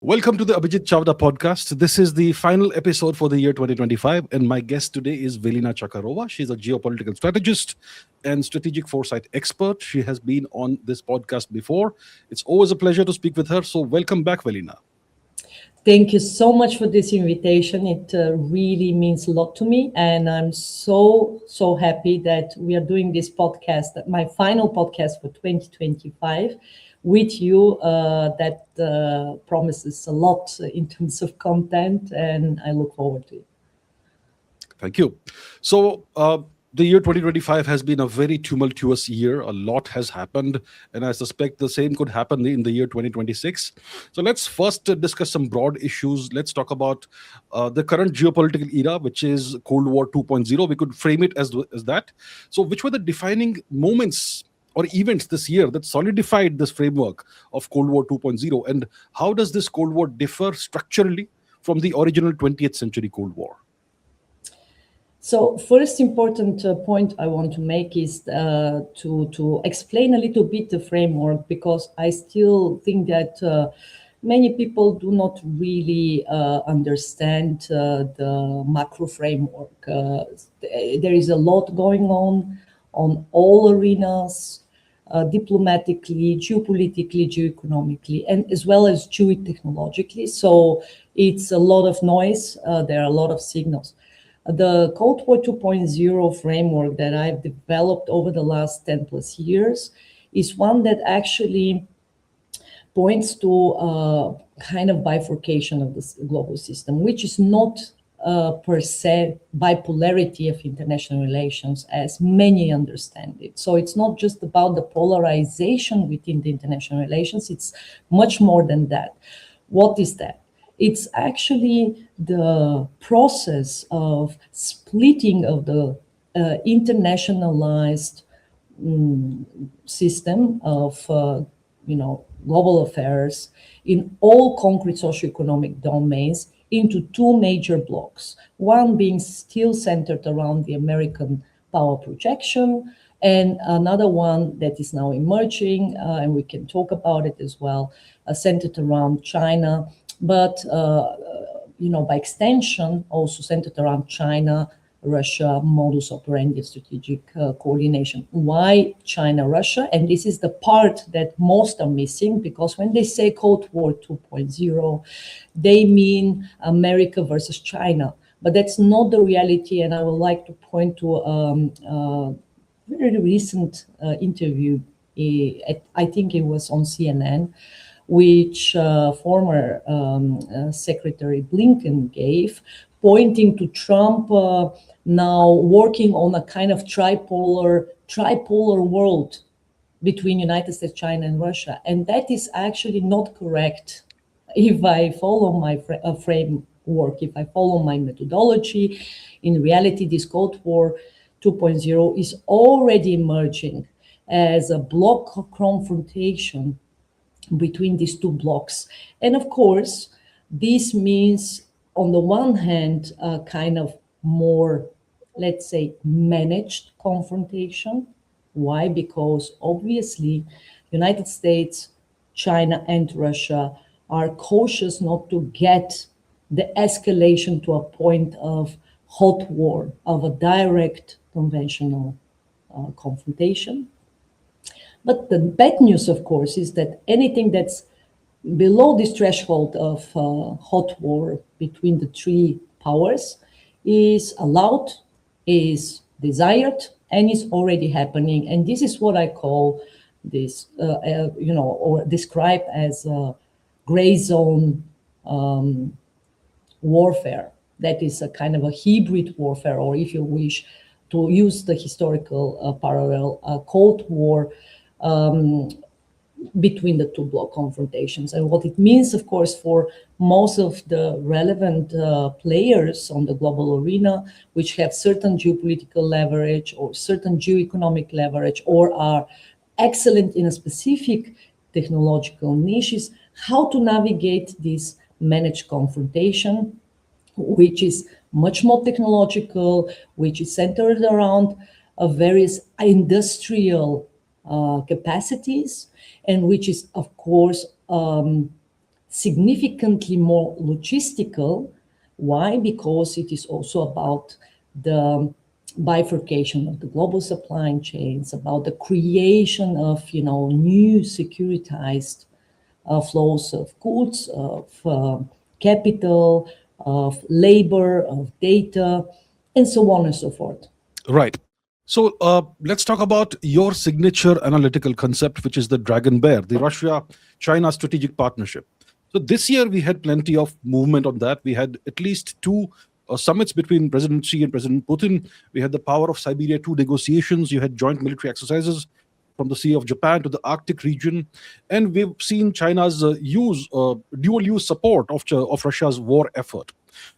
Welcome to the Abhijit Chavda podcast. This is the final episode for the year 2025, and my guest today is Velina Tchakarova. She's a geopolitical strategist and strategic foresight expert. She has been on this podcast before. It's always a pleasure to speak with her. So, welcome back, Velina. Thank you so much for this invitation. It really means a lot to me. And I'm so happy that we are doing this podcast, my final podcast for 2025 with you. That promises a lot in terms of content, and I look forward to it. Thank you. So, the year 2025 has been a very tumultuous year. A lot has happened, and I suspect the same could happen in the year 2026. So let's first discuss some broad issues. Let's talk about the current geopolitical era, which is Cold War 2.0. We could frame it as that. So which were the defining moments or events this year that solidified this framework of Cold War 2.0? And how does this Cold War differ structurally from the original 20th century Cold War? So first important point I want to make is to explain a little bit the framework, because I still think that many people do not really understand the macro framework. There is a lot going on all arenas, diplomatically, geopolitically, geoeconomically, and as well as geotechnologically. So it's a lot of noise. There are a lot of signals. The Cold War 2.0 framework that I've developed over the last 10 plus years is one that actually points to a kind of bifurcation of this global system, which is not per se bipolarity of international relations as many understand it. So it's not just about the polarization within the international relations, it's much more than that. What is that? It's actually the process of splitting of the internationalized system of global affairs in all concrete socioeconomic domains into two major blocks. One being still centered around the American power projection, and another one that is now emerging, and we can talk about it as well, centered around China. But, by extension, also centered around China, Russia, modus operandi, strategic coordination. Why China, Russia? And this is the part that most are missing, because when they say Cold War 2.0, they mean America versus China. But that's not the reality, and I would like to point to a very recent interview, I think it was on CNN, which former Secretary Blinken gave, pointing to Trump now working on a kind of tripolar world between United States, China, and Russia. And that is actually not correct if I follow my framework, if I follow my methodology. In reality, this Cold War 2.0 is already emerging as a block of confrontation between these two blocks. And of course, this means, on the one hand, a kind of more, let's say, managed confrontation. Why? Because obviously, United States, China, and Russia are cautious not to get the escalation to a point of hot war, of a direct conventional confrontation. But the bad news, of course, is that anything that's below this threshold of hot war between the three powers is allowed, is desired, and is already happening. And this is what I call this, or describe as a gray zone warfare. That is a kind of a hybrid warfare, or if you wish to use the historical parallel, Cold War between the two bloc confrontations. And what it means, of course, for most of the relevant players on the global arena, which have certain geopolitical leverage or certain geoeconomic leverage, or are excellent in a specific technological niches, how to navigate this managed confrontation, which is much more technological, which is centered around various industrial capacities, and which is, of course, significantly more logistical. Why? Because it is also about the bifurcation of the global supply chains, about the creation of new securitized flows of goods, of capital, of labor, of data, and so on and so forth. Right. So let's talk about your signature analytical concept, which is the Dragonbear, the Russia-China strategic partnership. So this year we had plenty of movement on that. We had at least two summits between President Xi and President Putin. We had the Power of Siberia 2 negotiations. You had joint military exercises from the Sea of Japan to the Arctic region. And we've seen China's dual-use support of Russia's war effort.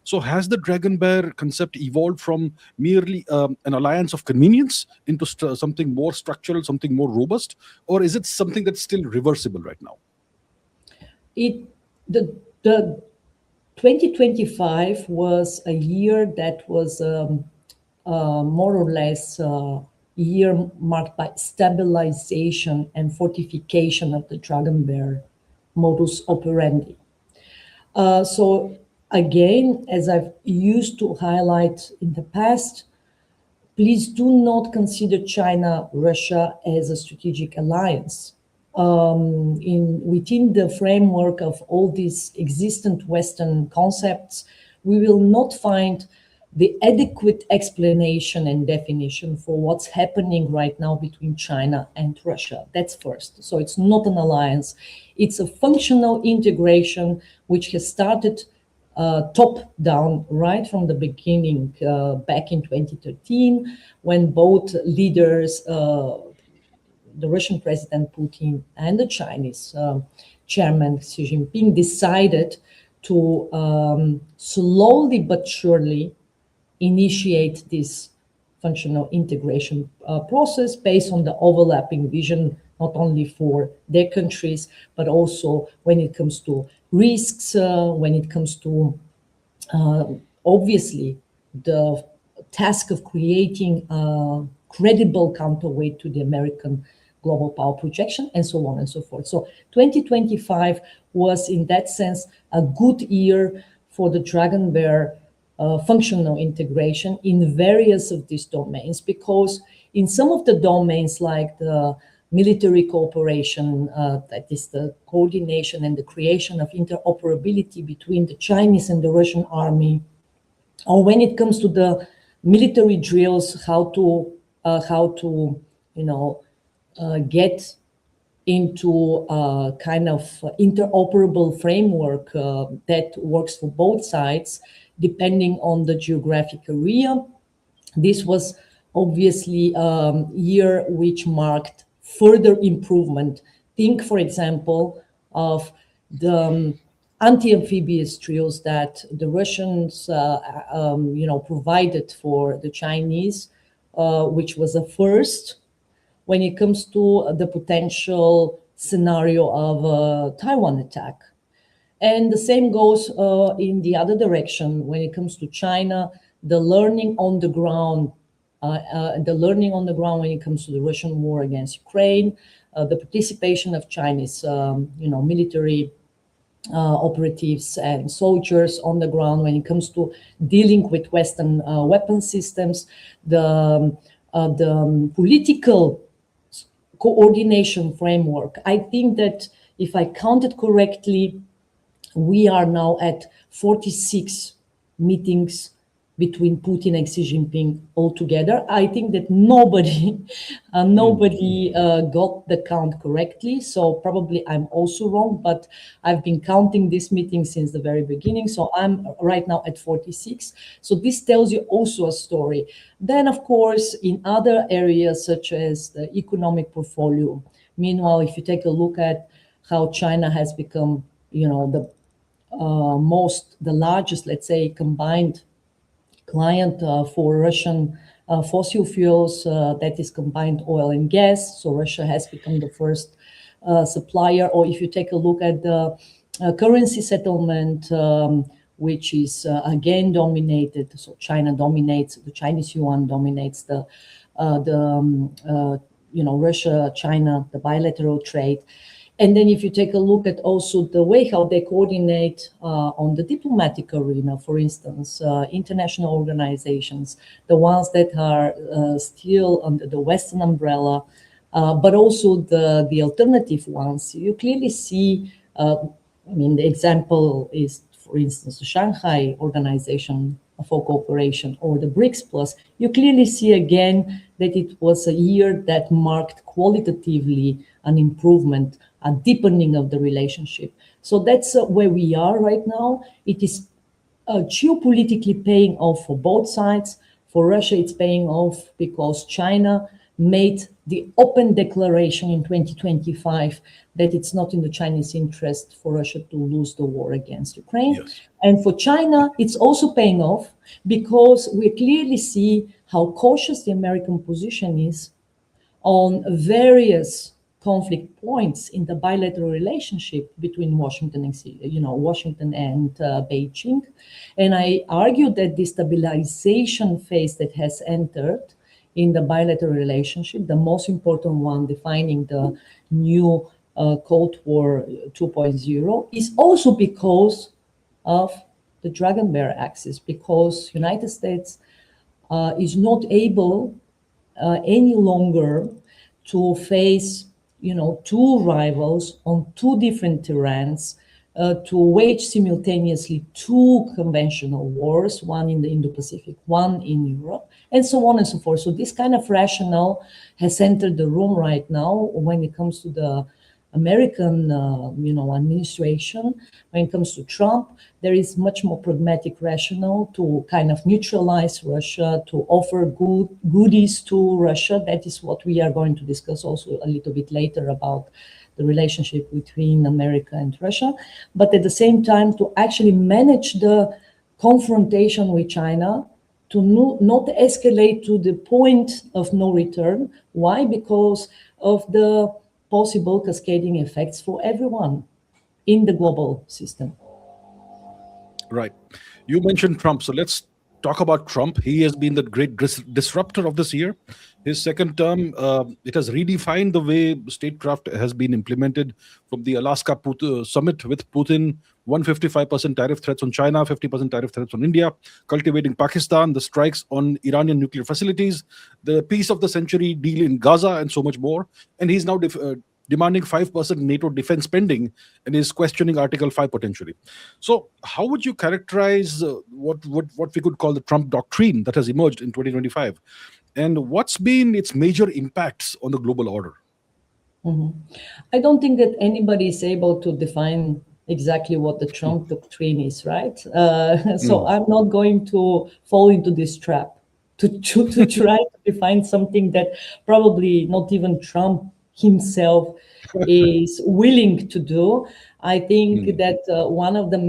So has the Dragonbear concept evolved from merely an alliance of convenience into something more structural, something more robust? Or is it something that's still reversible right now? The 2025 was a year that was more or less a year marked by stabilization and fortification of the Dragonbear modus operandi. So again, as I've used to highlight in the past, please do not consider China-Russia as a strategic alliance. Within the framework of all these existent Western concepts, we will not find the adequate explanation and definition for what's happening right now between China and Russia. That's first. So it's not an alliance. It's a functional integration which has started top down right from the beginning, back in 2013, when both leaders, the Russian President Putin and the Chinese Chairman Xi Jinping, decided to slowly but surely initiate this functional integration process based on the overlapping vision, not only for their countries, but also when it comes to risks, when it comes to obviously the task of creating a credible counterweight to the American global power projection, and so on and so forth. So 2025 was, in that sense, a good year for the Dragonbear functional integration in various of these domains, because in some of the domains like the military cooperation, that is the coordination and the creation of interoperability between the Chinese and the Russian army, or when it comes to the military drills, how to get into a kind of interoperable framework that works for both sides, depending on the geographic area. This was obviously a year which marked further improvement. Think, for example, of the anti-amphibious drills that the Russians, provided for the Chinese, which was a first when it comes to the potential scenario of a Taiwan attack. And the same goes in the other direction when it comes to China, the learning on the ground when it comes to the Russian war against Ukraine, the participation of Chinese, military operatives and soldiers on the ground when it comes to dealing with Western weapon systems, the political coordination framework. I think that if I counted correctly, we are now at 46 meetings between Putin and Xi Jinping altogether. I think that nobody got the count correctly. So probably I'm also wrong, but I've been counting this meeting since the very beginning. So I'm right now at 46. So this tells you also a story. Then, of course, in other areas such as the economic portfolio, meanwhile, if you take a look at how China has become, the largest, let's say, combined client for Russian fossil fuels, that is combined oil and gas. So Russia has become the first supplier. Or if you take a look at the currency settlement, which is again dominated. So China dominates, the Chinese yuan dominates Russia, China, the bilateral trade. And then if you take a look at also the way how they coordinate on the diplomatic arena, for instance, international organizations, the ones that are still under the Western umbrella, but also the alternative ones, you clearly see, I mean, the example is, for instance, the Shanghai Organization for Cooperation or the BRICS Plus. You clearly see again that it was a year that marked qualitatively an improvement, a deepening of the relationship. So that's where we are right now. It is geopolitically paying off for both sides. For Russia, it's paying off because China made the open declaration in 2025 that it's not in the Chinese interest for Russia to lose the war against Ukraine. Yes. And for China, it's also paying off because we clearly see how cautious the American position is on various conflict points in the bilateral relationship between Washington and Beijing. And I argue that the stabilization phase that has entered in the bilateral relationship, the most important one defining the new Cold War 2.0, is also because of the Dragonbear axis, because United States is not able any longer to face, two rivals on two different terrains, to wage simultaneously two conventional wars, one in the Indo-Pacific, one in Europe, and so on and so forth. So this kind of rationale has entered the room right now when it comes to the American, administration. When it comes to Trump, there is much more pragmatic rationale to kind of neutralize Russia, to offer goodies to Russia. That is what we are going to discuss also a little bit later about the relationship between America and Russia. But at the same time, to actually manage the confrontation with China, to not escalate to the point of no return. Why? Because of the possible cascading effects for everyone in the global system. Right. You mentioned Trump. So let's talk about Trump. He has been the great disruptor of this year. His second term, it has redefined the way statecraft has been implemented, from the Alaska summit with Putin, 155% tariff threats on China, 50% tariff threats on India, cultivating Pakistan, the strikes on Iranian nuclear facilities, the peace of the century deal in Gaza, and so much more. And he's now demanding 5% NATO defense spending, and is questioning Article 5 potentially. So how would you characterize what we could call the Trump doctrine that has emerged in 2025? And what's been its major impacts on the global order? I don't think that anybody is able to define exactly what the Trump doctrine is, right? So I'm not going to fall into this trap to try to define something that probably not even Trump himself is willing to do. I think that one of the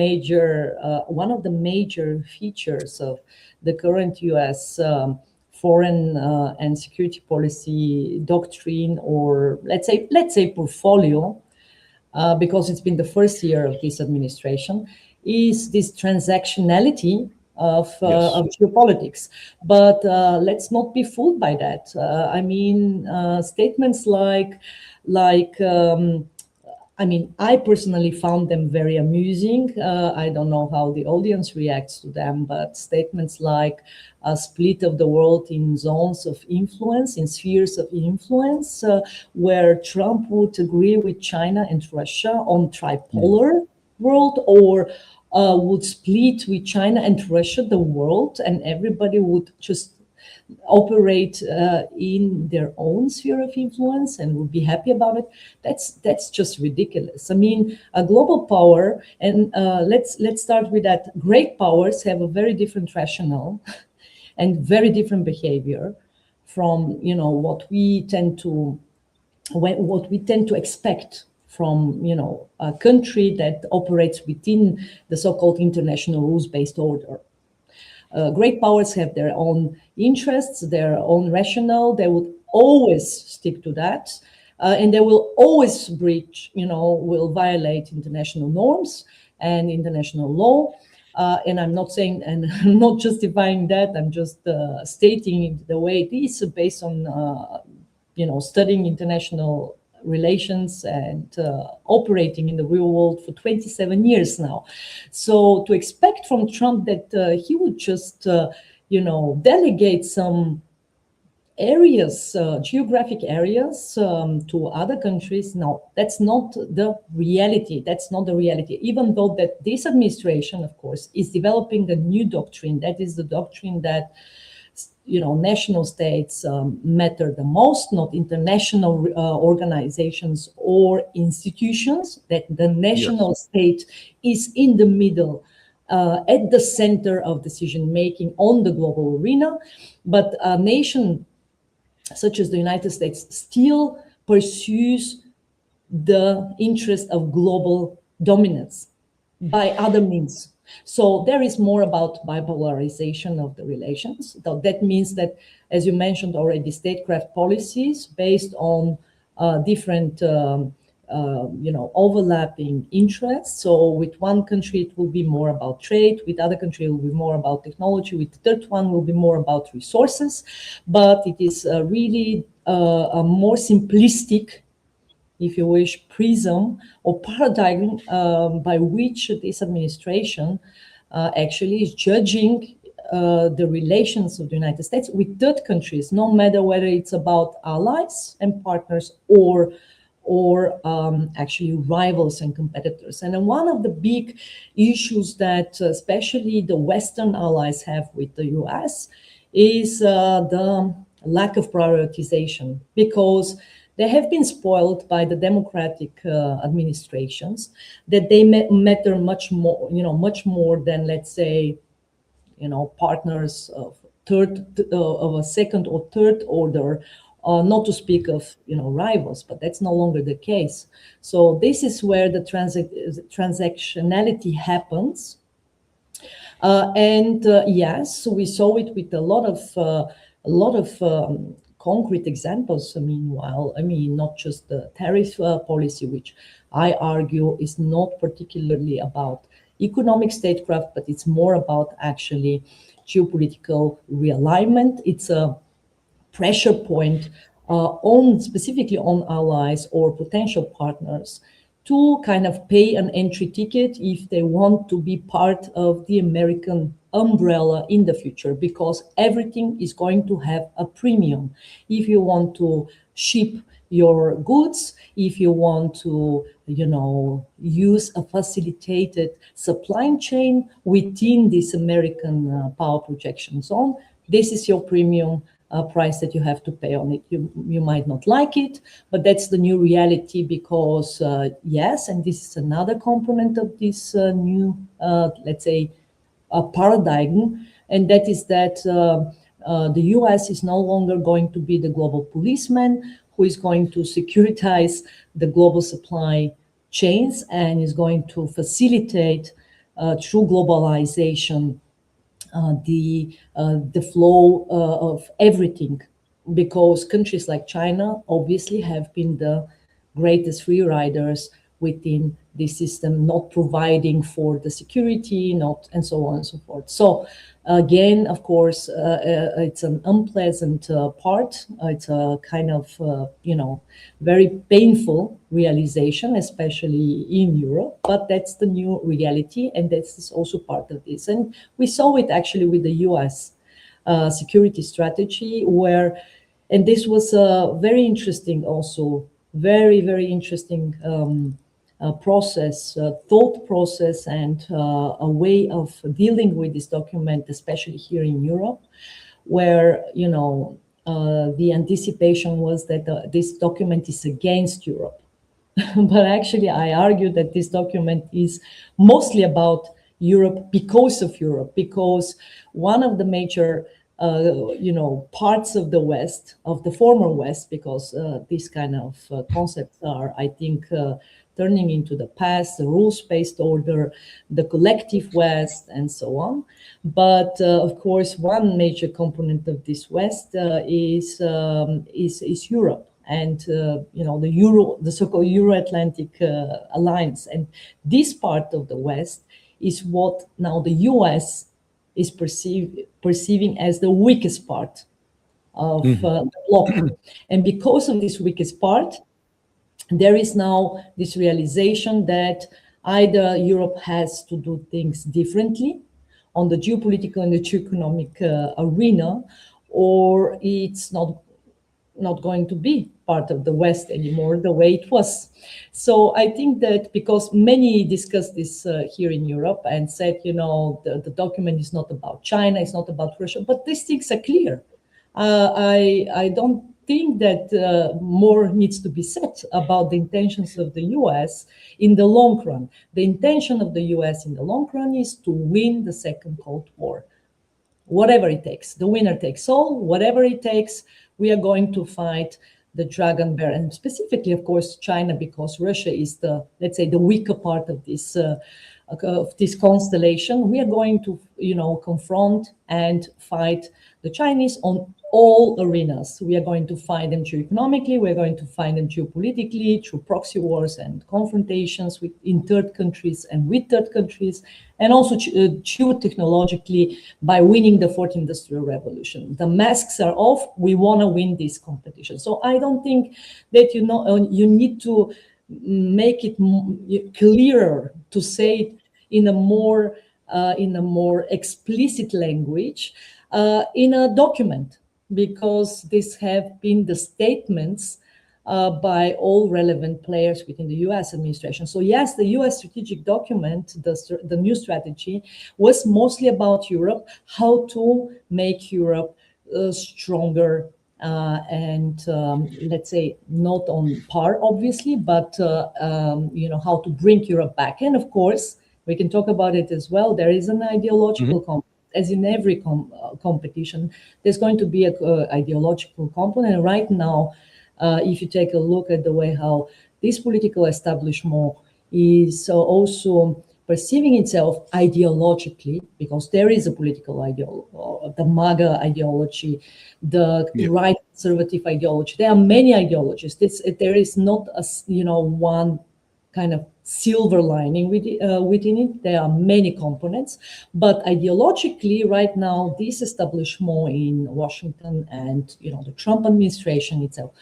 major features of the current U.S. Foreign and security policy doctrine, or let's say portfolio, because it's been the first year of this administration, is this transactionality of geopolitics. But let's not be fooled by that. Statements like I personally found them very amusing. I don't know how the audience reacts to them, but statements like a split of the world in zones of influence, in spheres of influence, where Trump would agree with China and Russia on tripolar world, or would split with China and Russia the world, and everybody would just operate in their own sphere of influence and would be happy about it. That's just ridiculous. I mean, a global power, and let's start with that. Great powers have a very different rationale and very different behavior from what we tend to expect from a country that operates within the so-called international rules-based order. Great powers have their own interests, their own rationale. They would always stick to that. And they will always will violate international norms and international law. And I'm not saying, and I'm not justifying that, I'm just stating the way it is based on, studying international relations and operating in the real world for 27 years now. So to expect from Trump that he would just, delegate some areas, geographic areas to other countries. No, that's not the reality. That's not the reality. Even though that this administration, of course, is developing a new doctrine. That is the doctrine that, national states matter the most, not international organizations or institutions, that the national state is in the middle, at the center of decision-making on the global arena. But a nation such as the United States still pursues the interest of global dominance by other means. So there is more about bipolarization of the relations. That means that, as you mentioned already, statecraft policies based on different overlapping interests. So with one country, it will be more about trade. With other country, it will be more about technology. With the third one, will be more about resources. But it is really a more simplistic, if you wish, prism or paradigm by which this administration actually is judging the relations of the United States with third countries, no matter whether it's about allies and partners or actually rivals and competitors. And then one of the big issues that especially the Western allies have with the US is the lack of prioritization, because they have been spoiled by the democratic administrations, that they matter much more than, let's say, partners of a second or third order, not to speak of rivals, but that's no longer the case. So this is where the transactionality happens, and yes, we saw it with a lot of concrete examples. Meanwhile, not just the tariff policy, which I argue is not particularly about economic statecraft, but it's more about actually geopolitical realignment. It's a pressure point specifically on allies or potential partners to kind of pay an entry ticket if they want to be part of the American umbrella in the future, because everything is going to have a premium. If you want to ship your goods, if you want to, use a facilitated supply chain within this American power projection zone, this is your premium price that you have to pay on it. You might not like it, but that's the new reality, because yes, and this is another component of this new, let's say, paradigm, and that is that the US is no longer going to be the global policeman who is going to securitize the global supply chains and is going to facilitate through globalization the flow of everything, because countries like China obviously have been the greatest free riders within the system, not providing for the security, and so on and so forth. So again, of course, it's an unpleasant part. It's a kind of, very painful realization, especially in Europe, but that's the new reality, and that's also part of this. And we saw it actually with the US security strategy, where, and this was very interesting also, very, very interesting thought process, and a way of dealing with this document, especially here in Europe, where the anticipation was that this document is against Europe. But actually, I argue that this document is mostly about Europe because of Europe, because one of the major parts of the West, of the former West, because these kind of concepts are, I think, turning into the past, the rules-based order, the collective West, and so on. But of course, one major component of this West is Europe, and the so-called Euro-Atlantic alliance. And this part of the West is what now the US is perceiving as the weakest part of the bloc. And because of this weakest part, there is now this realization that either Europe has to do things differently on the geopolitical and the geoeconomic arena, or it's not going to be part of the West anymore the way it was. So I think that because many discussed this here in Europe and said, the document is not about China, it's not about Russia, but these things are clear. I don't think that more needs to be said about the intentions of the US in the long run. The intention of the US in the long run is to win the Second Cold War. Whatever it takes, the winner takes all, whatever it takes, we are going to fight the Dragonbear, and specifically, of course, China, because Russia is the, let's say, the weaker part of this constellation. We are going to, confront and fight the Chinese on all arenas. We are going to fight them geoeconomically, we're going to fight them geopolitically through proxy wars and confrontations in third countries and with third countries, and also geotechnologically by winning the fourth industrial revolution. The masks are off, we want to win this competition. So I don't think that you need to make it clearer, to say it in a more explicit language in a document, because these have been the statements by all relevant players within the US administration. So yes, the US strategic document, the new strategy, was mostly about Europe, how to make Europe stronger and let's say not on par, obviously, but how to bring Europe back. And of course, we can talk about it as well. There is an ideological component. As in every competition, there's going to be an ideological component. And right now, if you take a look at the way how this political establishment is also perceiving itself ideologically, because there is a political ideology, the MAGA ideology, the right conservative ideology. There are many ideologies. There is not a one kind of silver lining within it. There are many components, but ideologically, right now, this establishment in Washington and the Trump administration itself,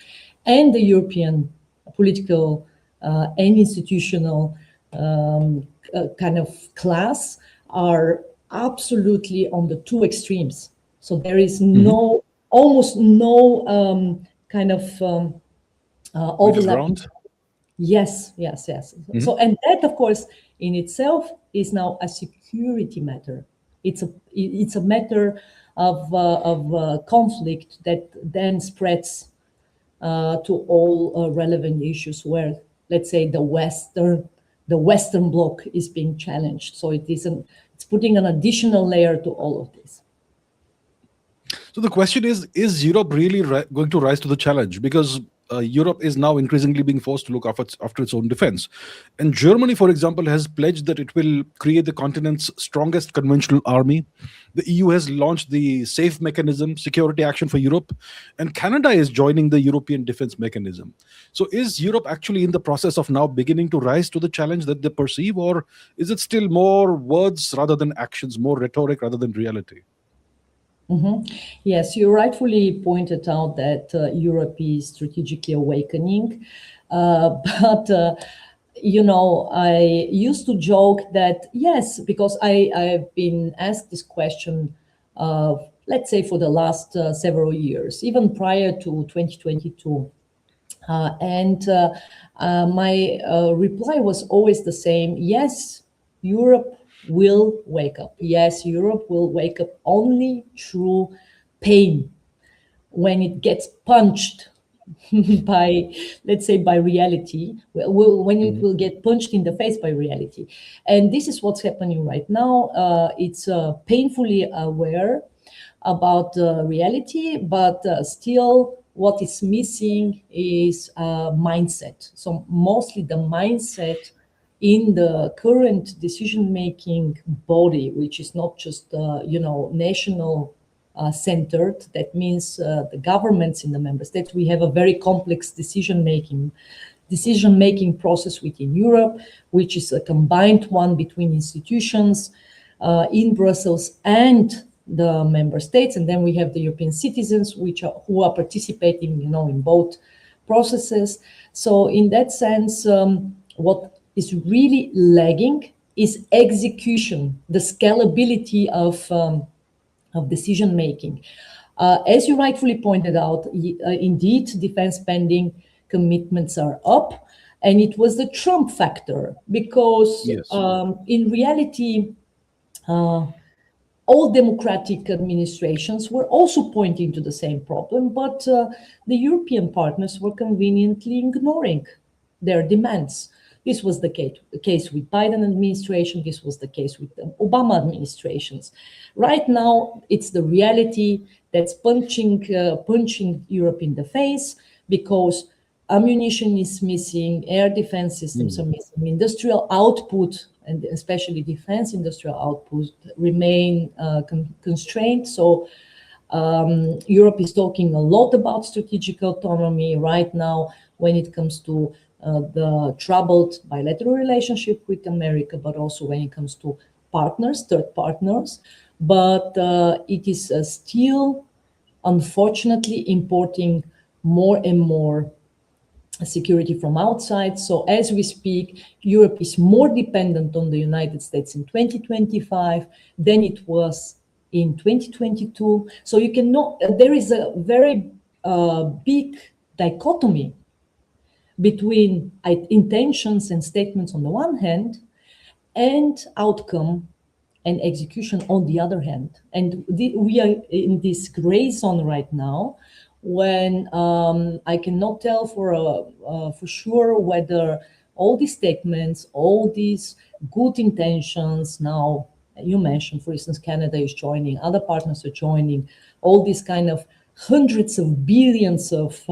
and the European political and institutional kind of class are absolutely on the two extremes. So there is almost no kind of overlap. Yes. So, and that, of course, in itself is now a security matter. It's a matter of conflict that then spreads to all relevant issues where, let's say, the Western bloc is being challenged. So it's putting an additional layer to all of this. So the question is Europe really going to rise to the challenge? Because Europe is now increasingly being forced to look after its own defense. And Germany, for example, has pledged that it will create the continent's strongest conventional army. The EU has launched the SAFE mechanism, Security Action for Europe, and Canada is joining the European Defense Mechanism. So is Europe actually in the process of now beginning to rise to the challenge that they perceive, or is it still more words rather than actions, more rhetoric rather than reality? Yes, you rightfully pointed out that Europe is strategically awakening. But I used to joke that, yes, because I've been asked this question, let's say, for the last several years, even prior to 2022. And my reply was always the same. Yes, Europe will wake up. Yes, Europe will wake up only through pain, when it gets punched by, let's say, by reality, when it will get punched in the face by reality. And this is what's happening right now. It's painfully aware about reality, but still what is missing is mindset. So mostly the mindset in the current decision-making body, which is not just national centered. That means the governments in the member states. We have a very complex decision-making process within Europe, which is a combined one between institutions in Brussels and the member states, and then we have the European citizens, who are participating, in both processes. So in that sense, what is really lagging is execution, the scalability of decision making. As you rightfully pointed out, indeed, defense spending commitments are up, and it was the Trump factor because Yes. in reality, all democratic administrations were also pointing to the same problem, but the European partners were conveniently ignoring their demands. This was the case with Biden administration. This was the case with the Obama administrations. Right now, it's the reality that's punching Europe in the face because ammunition is missing, air defense systems are missing, industrial output, and especially defense industrial output, remain constrained. So Europe is talking a lot about strategic autonomy right now when it comes to the troubled bilateral relationship with America, but also when it comes to partners, third partners. But it is still, unfortunately, importing more and more security from outside. So as we speak, Europe is more dependent on the United States in 2025 than it was in 2022. So you cannot, there is a very big dichotomy between intentions and statements on the one hand and outcome and execution on the other hand. And we are in this gray zone right now when I cannot tell for sure whether all these statements, all these good intentions, now you mentioned, for instance, Canada is joining, other partners are joining, all these kind of hundreds of billions of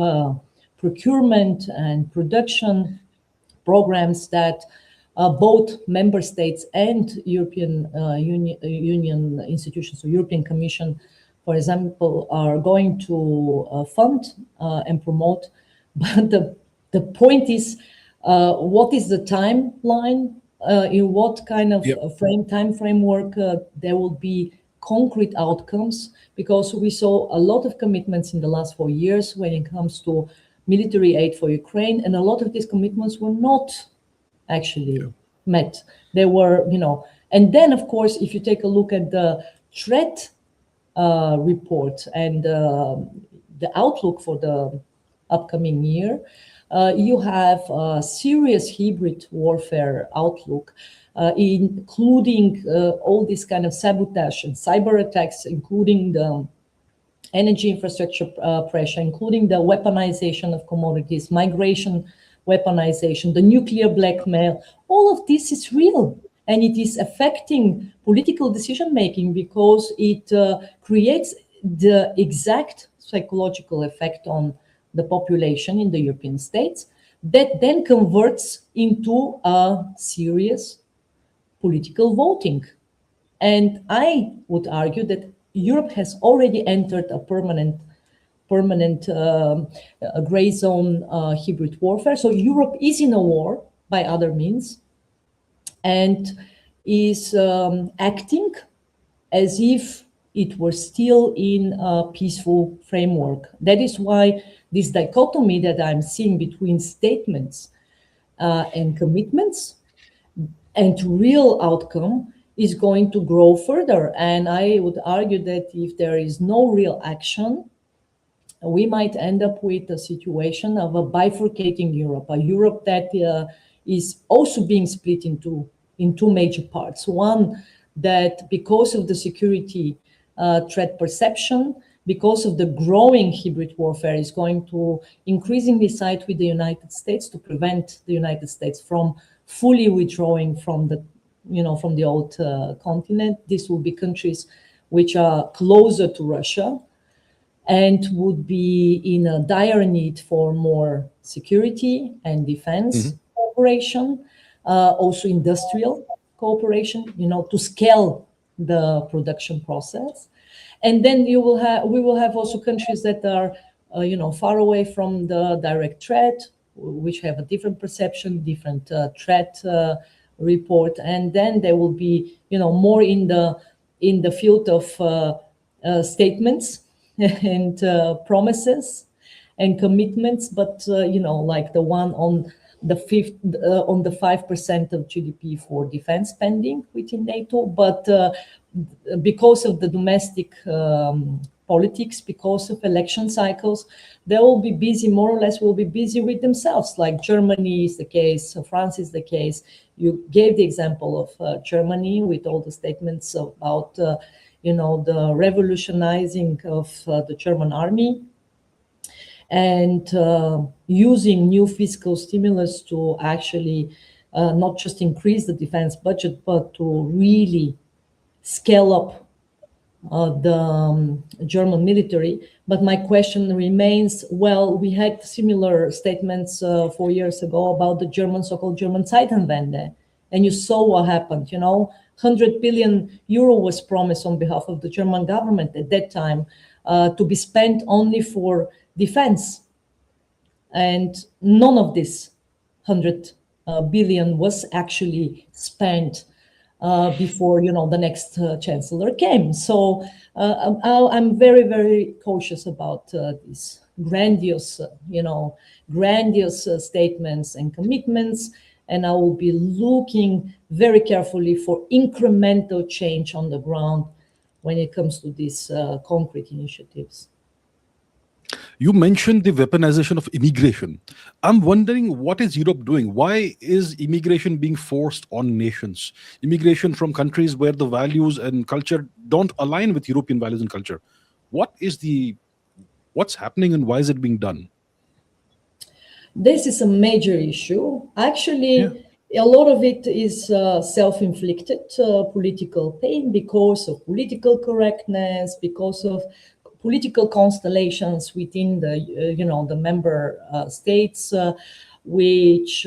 procurement and production programs that both member states and European Union institutions, so European Commission, for example, are going to fund and promote. But the point is, what is the timeline? In what kind of time framework there will be concrete outcomes? Because we saw a lot of commitments in the last 4 years when it comes to military aid for Ukraine, and a lot of these commitments were not actually met. They were, and then of course, if you take a look at the threat report and the outlook for the upcoming year, you have a serious hybrid warfare outlook, including all this kind of sabotage and cyber attacks, including the energy infrastructure pressure, including the weaponization of commodities, migration weaponization, the nuclear blackmail. All of this is real, and it is affecting political decision-making because it creates the exact psychological effect on the population in the European states that then converts into a serious political voting. And I would argue that Europe has already entered a permanent gray zone hybrid warfare. So Europe is in a war by other means and is acting as if it were still in a peaceful framework. That is why this dichotomy that I'm seeing between statements and commitments and real outcome is going to grow further. And I would argue that if there is no real action, we might end up with a situation of a bifurcating Europe, a Europe that is also being split into in two major parts. One, that because of the security threat perception, because of the growing hybrid warfare, is going to increasingly side with the United States to prevent the United States from fully withdrawing from the, from the old continent. This will be countries which are closer to Russia and would be in a dire need for more security and defense cooperation, also industrial cooperation, to scale the production process. And then we will have also countries that are, far away from the direct threat, which have a different perception, different threat report, and then there will be, more in the field of statements and promises, and commitments, but like the one on the 5% of GDP for defense spending within NATO. But because of the domestic politics, because of election cycles, they will be busy, more or less will be busy with themselves. Like Germany is the case, France is the case. You gave the example of Germany with all the statements about, the revolutionizing of the German army, and using new fiscal stimulus to actually not just increase the defense budget, but to really scale up the German military. But my question remains, well, we had similar statements 4 years ago about the German, so-called German Zeitenwende, and you saw what happened. 100 billion euro was promised on behalf of the German government at that time to be spent only for defense, and none of this 100 billion was actually spent before the next chancellor came. So I'm very, very cautious about these grandiose statements and commitments, and I will be looking very carefully for incremental change on the ground when it comes to these concrete initiatives. You mentioned the weaponization of immigration. I'm wondering, what is Europe doing? Why is immigration being forced on nations? Immigration from countries where the values and culture don't align with European values and culture. What's happening and why is it being done? This is a major issue. Actually, a lot of it is self-inflicted political pain because of political correctness, because of political constellations within the member states, which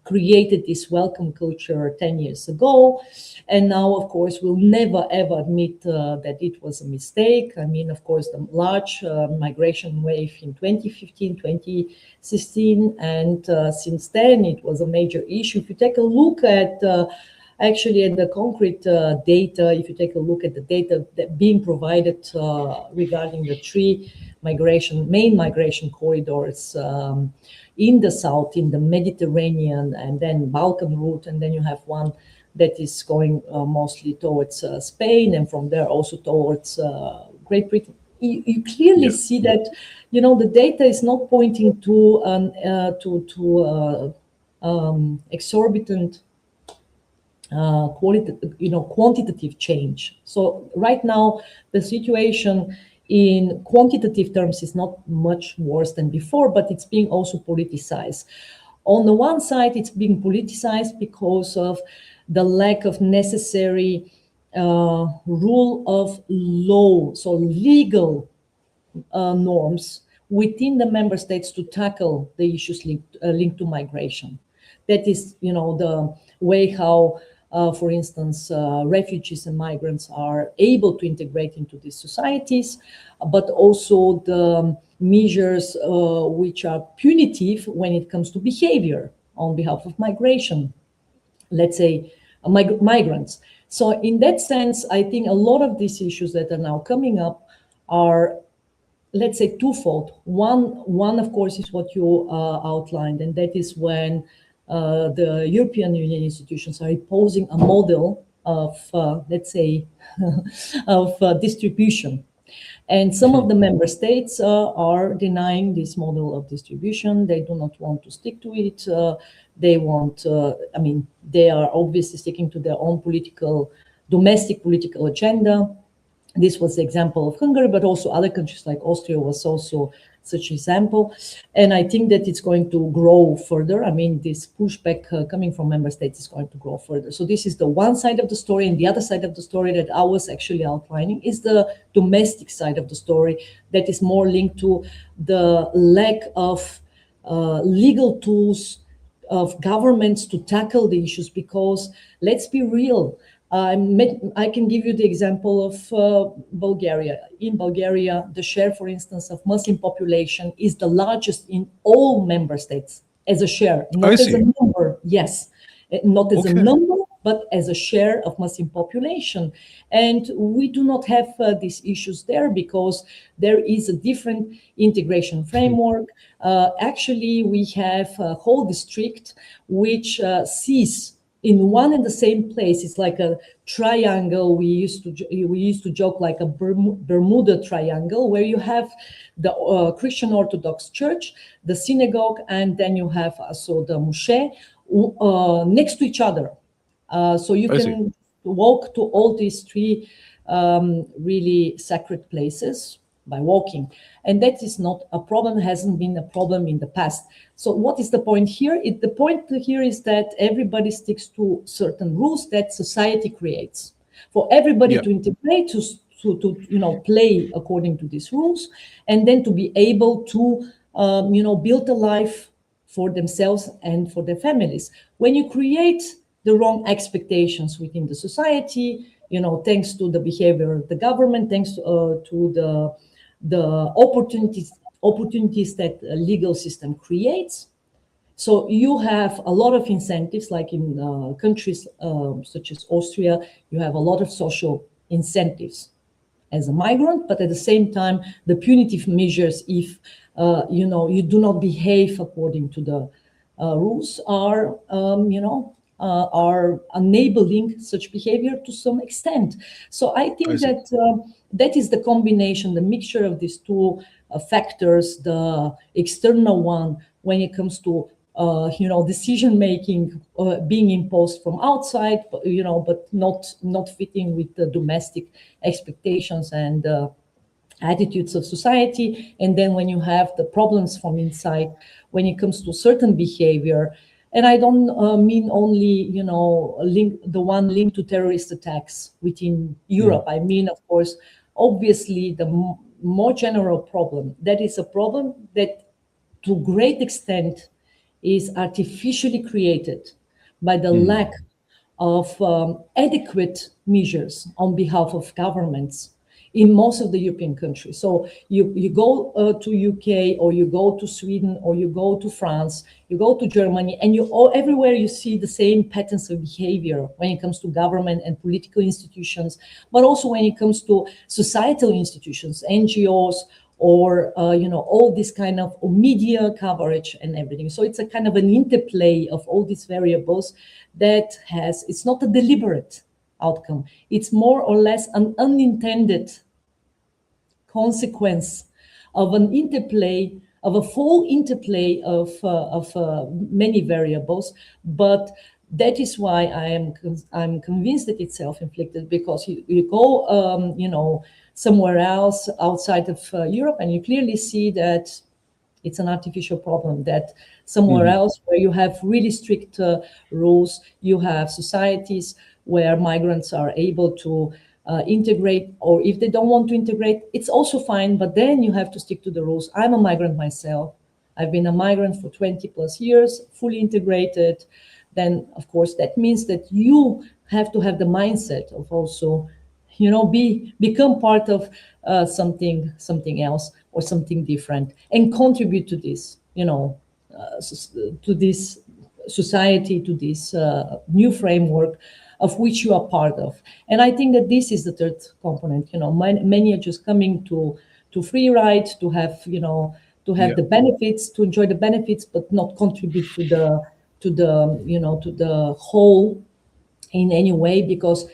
created this welcome culture 10 years ago. And now, of course, we'll never, ever admit that it was a mistake. I mean, of course, the large migration wave in 2015, 2016, and since then, it was a major issue. If you take a look at actually, at the concrete data, if you take a look at the data that being provided regarding the three main migration corridors in the south, in the Mediterranean, and then Balkan route, and then you have one that is going mostly towards Spain, and from there also towards Great Britain. You clearly see that, the data is not pointing to exorbitant quantitative change. So right now, the situation in quantitative terms is not much worse than before, but it's being also politicized. On the one side, it's being politicized because of the lack of necessary rule of law, so legal norms within the member states to tackle the issues linked to migration. That is, the way how for instance, refugees and migrants are able to integrate into these societies, but also the measures which are punitive when it comes to behavior on behalf of migration, let's say migrants. So in that sense, I think a lot of these issues that are now coming up are, let's say, twofold. One, of course, is what you outlined, and that is when the European Union institutions are imposing a model of, let's say, of distribution. And some of the member states are denying this model of distribution. They do not want to stick to it. They want, they are obviously sticking to their own domestic political agenda. This was the example of Hungary, but also other countries like Austria was also such an example. And I think that it's going to grow further. I mean, this pushback coming from member states is going to grow further. So this is the one side of the story. And the other side of the story that I was actually outlining is the domestic side of the story that is more linked to the lack of legal tools of governments to tackle the issues. Because let's be real, I can give you the example of Bulgaria. In Bulgaria, the share, for instance, of Muslim population is the largest in all member states as a share, not as a number. Yes, not as a number, but as a share of Muslim population. And we do not have these issues there because there is a different integration framework. Actually, we have a whole district which sees in one and the same place. It's like a triangle. We used to joke like a Bermuda Triangle, where you have the Christian Orthodox Church, the synagogue, and then you have also the mosque next to each other. So you can walk to all these three really sacred places by walking. And that is not a problem, hasn't been a problem in the past. So what is the point here? The point here is that everybody sticks to certain rules that society creates. For everybody to integrate, to play according to these rules, and then to be able to build a life for themselves and for their families. When you create the wrong expectations within the society, thanks to the behavior of the government, thanks to the opportunities that a legal system creates. So you have a lot of incentives, like in countries such as Austria, you have a lot of social incentives as a migrant, but at the same time, the punitive measures, if you do not behave according to the rules, are enabling such behavior to some extent. So I think that is the combination, the mixture of these two factors, the external one when it comes to decision making being imposed from outside, but not fitting with the domestic expectations and attitudes of society. And then when you have the problems from inside, when it comes to certain behavior, and I don't mean only, the one linked to terrorist attacks within Europe. I mean, of course, obviously, the more general problem. That is a problem that, to great extent, is artificially created by the lack of adequate measures on behalf of governments in most of the European countries. So you go to UK, or you go to Sweden, or you go to France, you go to Germany, and everywhere you see the same patterns of behavior when it comes to government and political institutions, but also when it comes to societal institutions, NGOs, or all this kind of media coverage and everything. So it's a kind of an interplay of all these variables that it's not a deliberate outcome. It's more or less an unintended consequence of an interplay, of a full interplay of many variables. But that is why I'm convinced that it's self-inflicted, because you go somewhere else outside of Europe, and you clearly see that it's an artificial problem, that somewhere else where you have really strict rules, you have societies where migrants are able to integrate, or if they don't want to integrate, it's also fine, but then you have to stick to the rules. I'm a migrant myself. I've been a migrant for 20 plus years, fully integrated. Then, of course, that means that you have to have the mindset of also, become part of something else or something different, and contribute to this, to this society, to this new framework of which you are part of. And I think that this is the third component. Many are just coming to free ride, to have the benefits, to enjoy the benefits, but not contribute to the whole in any way, because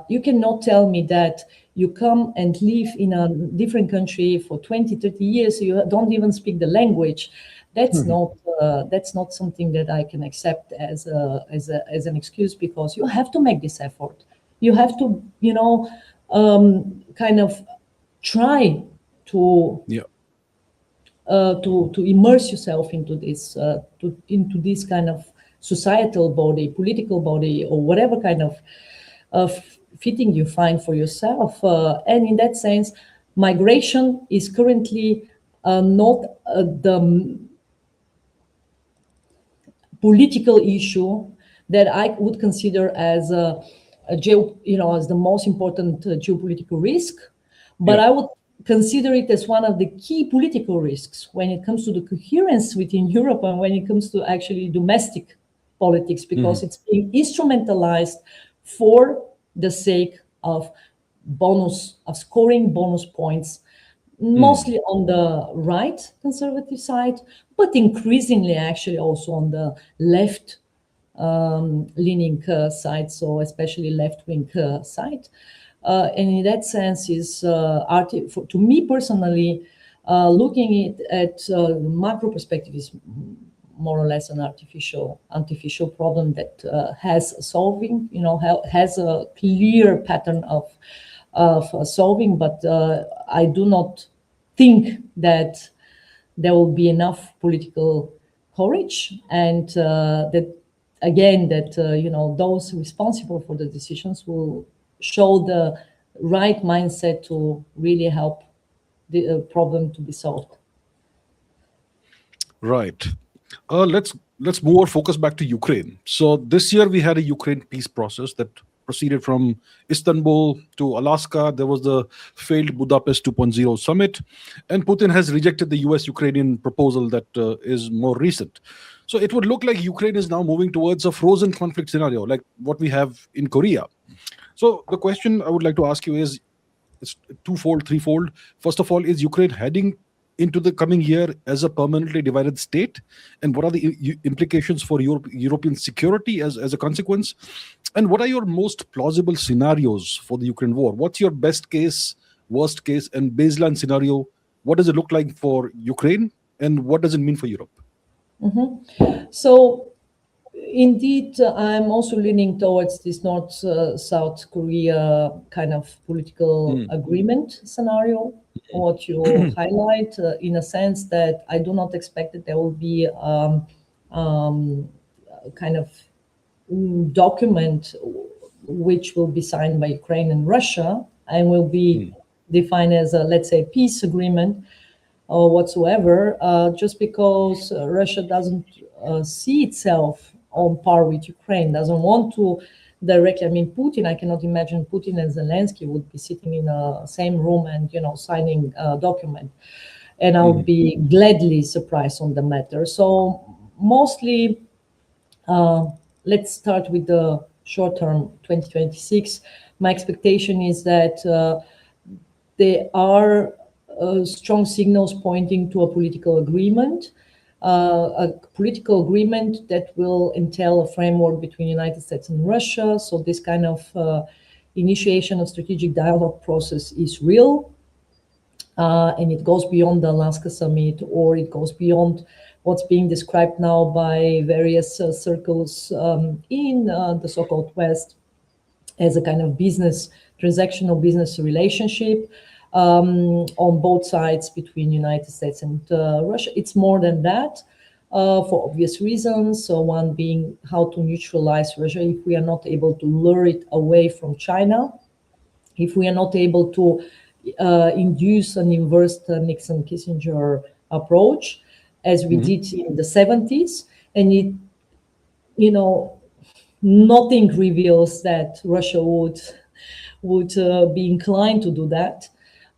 you cannot tell me that you come and live in a different country for 20, 30 years, you don't even speak the language. That's not something that I can accept as an excuse, because you have to make this effort. You have to, kind of try to immerse yourself into this kind of societal body, political body, or whatever kind of fitting you find for yourself. And in that sense, migration is currently not the political issue that I would consider as as the most important geopolitical risk, but I would consider it as one of the key political risks when it comes to the coherence within Europe, and when it comes to actually domestic politics, because it's being instrumentalized for the sake of scoring bonus points, mostly on the right conservative side, but increasingly actually also on the left leaning side, so especially left-wing side. And in that sense, to me personally, looking at macro perspective is more or less an artificial problem that has a clear pattern of solving, but I do not think that there will be enough political courage, and that those responsible for the decisions will show the right mindset to really help the problem to be solved. Right. Let's move our focus back to Ukraine. So this year we had a Ukraine peace process that proceeded from Istanbul to Alaska. There was the failed Budapest 2.0 summit, and Putin has rejected the US-Ukrainian proposal that is more recent. So it would look like Ukraine is now moving towards a frozen conflict scenario, like what we have in Korea. So the question I would like to ask you is, it's twofold, threefold. First of all, is Ukraine heading into the coming year as a permanently divided state? And what are the implications for European security as a consequence? And what are your most plausible scenarios for the Ukraine war? What's your best case, worst case, and baseline scenario? What does it look like for Ukraine? And what does it mean for Europe? So indeed, I'm also leaning towards this North-South Korea kind of political agreement scenario, what you highlight, in a sense that I do not expect that there will be kind of document which will be signed by Ukraine and Russia and will be defined as a, let's say, peace agreement or whatsoever, just because Russia doesn't see itself on par with Ukraine, doesn't want to directly. I mean, Putin, I cannot imagine Putin and Zelensky would be sitting in the same room and, signing a document. And I would be gladly surprised on the matter. So mostly, let's start with the short term, 2026. My expectation is that there are strong signals pointing to a political agreement that will entail a framework between the United States and Russia. So this kind of initiation of strategic dialogue process is real, and it goes beyond the Alaska summit, or it goes beyond what's being described now by various circles in the so-called West as a kind of transactional business relationship on both sides between United States and Russia. It's more than that for obvious reasons. So one being how to neutralize Russia if we are not able to lure it away from China, if we are not able to induce an inverse Nixon-Kissinger approach, as we did in the 70s. And nothing reveals that Russia would be inclined to do that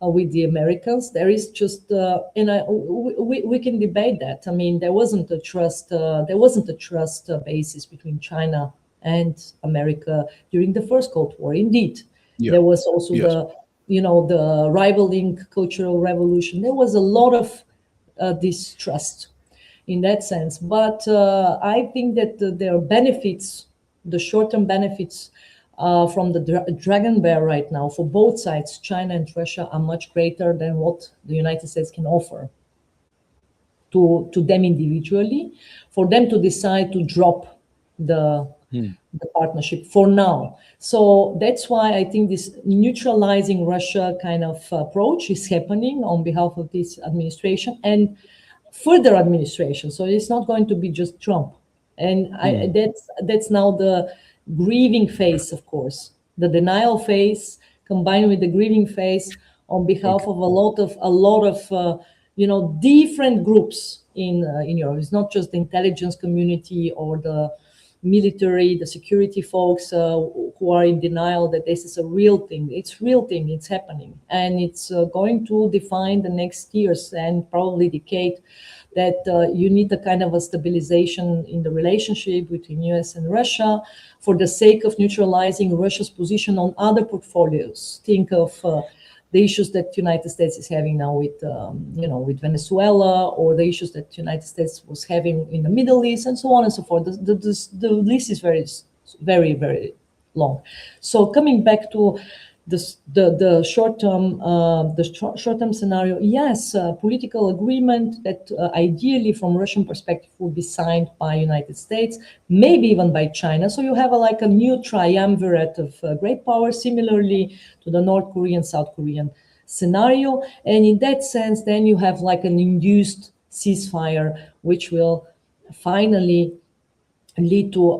with the Americans. There is just, we can debate that. I mean, there wasn't a trust basis between China and America during the first Cold War. Indeed, there was also the rivaling cultural revolution. There was a lot of distrust in that sense. But I think that there are benefits, the short-term benefits from the Dragonbear right now for both sides, China and Russia, are much greater than what the United States can offer to them individually, for them to decide to drop the partnership for now. So that's why I think this neutralizing Russia kind of approach is happening on behalf of this administration and further administration. So it's not going to be just Trump. And that's now the grieving phase, of course, the denial phase combined with the grieving phase on behalf of a lot of different groups in Europe. It's not just the intelligence community or the military, the security folks who are in denial that this is a real thing. It's real thing. It's happening, and it's going to define the next years and probably decade that you need a kind of a stabilization in the relationship between US and Russia for the sake of neutralizing Russia's position on other portfolios. Think of the issues that the United States is having now with, with Venezuela, or the issues that the United States was having in the Middle East, and so on and so forth. The list is very, very, very long. So coming back to the short-term scenario, yes, political agreement that ideally from Russian perspective would be signed by United States, maybe even by China. So you have like a new triumvirate of great powers, similarly to the North Korean, South Korean scenario. And in that sense, then you have like an induced ceasefire, which will finally lead to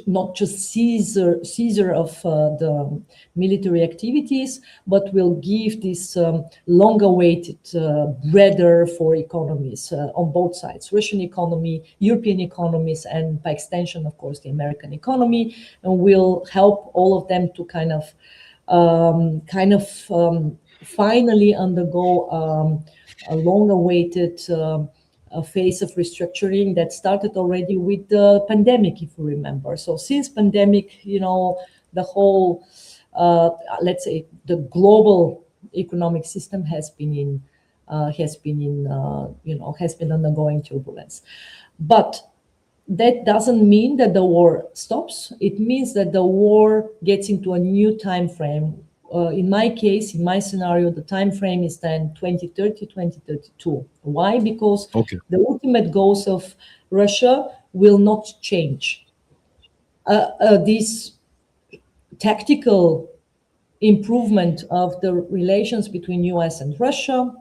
not just seizure of the military activities, but will give this long-awaited breather for economies on both sides, Russian economy, European economies, and by extension, of course, the American economy, and will help all of them to finally undergo a long-awaited a phase of restructuring that started already with the pandemic, if you remember. So since pandemic, the whole, let's say, the global economic system has been undergoing turbulence. But that doesn't mean that the war stops. It means that the war gets into a new time frame. In my case, in my scenario, the time frame is then 2030, 2032. Why? Because the ultimate goals of Russia will not change. This tactical improvement of the relations between US and Russia,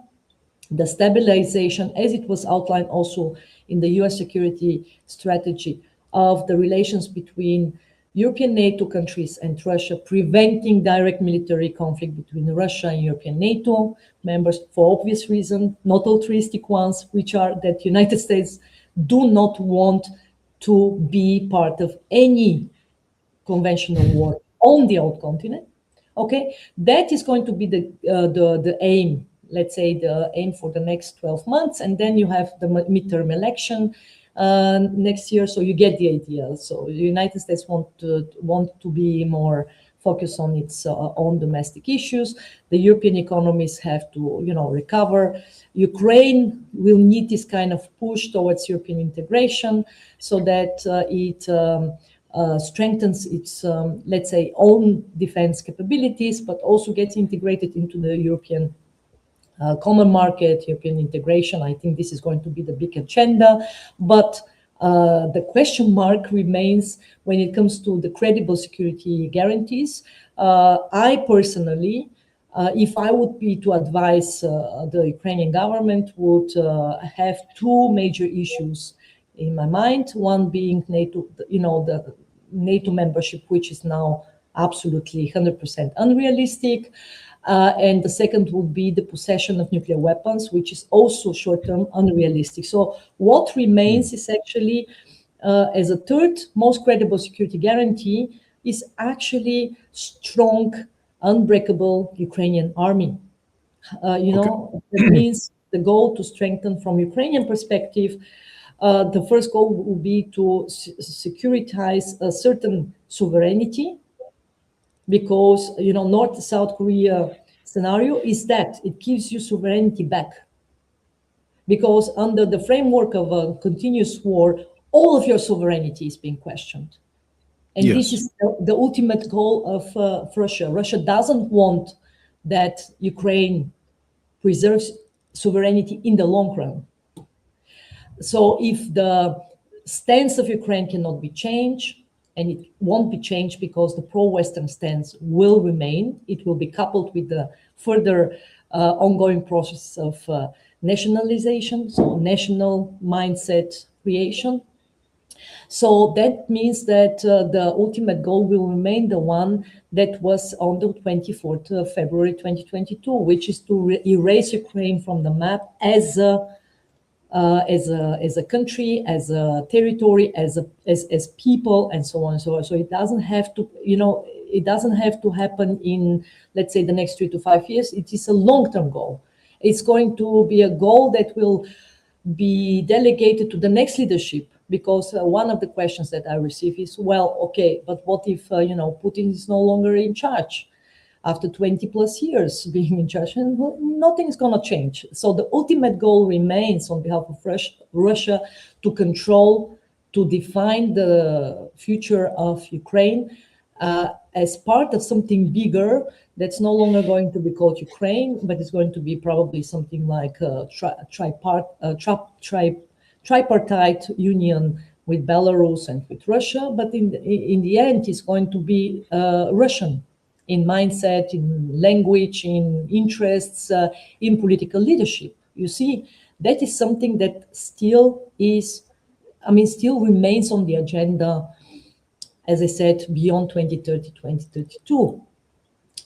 the stabilization, as it was outlined also in the US security strategy, of the relations between European NATO countries and Russia, preventing direct military conflict between Russia and European NATO members for obvious reasons, not altruistic ones, which are that the United States do not want to be part of any conventional war on the old continent. Okay, that is going to be the aim, let's say the aim for the next 12 months. And then you have the midterm election next year, so you get the idea. So the United States want to be more focused on its own domestic issues. The European economies have to, recover. Ukraine will need this kind of push towards European integration, so that it strengthens its, let's say, own defense capabilities, but also gets integrated into the European common market, European integration. I think this is going to be the big agenda. But the question mark remains when it comes to the credible security guarantees. I personally, if I would be to advise the Ukrainian government, would have two major issues in my mind. One being NATO, the NATO membership, which is now absolutely 100% unrealistic. And the second would be the possession of nuclear weapons, which is also short-term unrealistic. So what remains is actually, as a third most credible security guarantee, is actually strong, unbreakable Ukrainian army. That means the goal to strengthen from Ukrainian perspective, the first goal will be to securitize a certain sovereignty, because North-South Korea scenario is that it gives you sovereignty back, because under the framework of a continuous war, all of your sovereignty is being questioned. And yes, this is the ultimate goal of Russia. Russia doesn't want that Ukraine preserves sovereignty in the long run. So if the stance of Ukraine cannot be changed, and it won't be changed because the pro-Western stance will remain, it will be coupled with the further ongoing process of nationalization, so national mindset creation. So that means that the ultimate goal will remain the one that was on the 24th of February 2022, which is to erase Ukraine from the map as a country, as a territory, as people, and so on and so on. So it doesn't have to, it doesn't have to happen in, let's say, the next 3 to 5 years. It is a long-term goal. It's going to be a goal that will be delegated to the next leadership. Because one of the questions that I receive is, well, okay, but what if Putin is no longer in charge after 20 plus years being in charge, and nothing's going to change. So the ultimate goal remains on behalf of Russia to control, to define the future of Ukraine as part of something bigger that's no longer going to be called Ukraine, but it's going to be probably something like a tripartite union with Belarus and with Russia. But in the end, it's going to be Russian in mindset, in language, in interests, in political leadership. You see, that is something that still remains on the agenda, as I said, beyond 2030, 2032.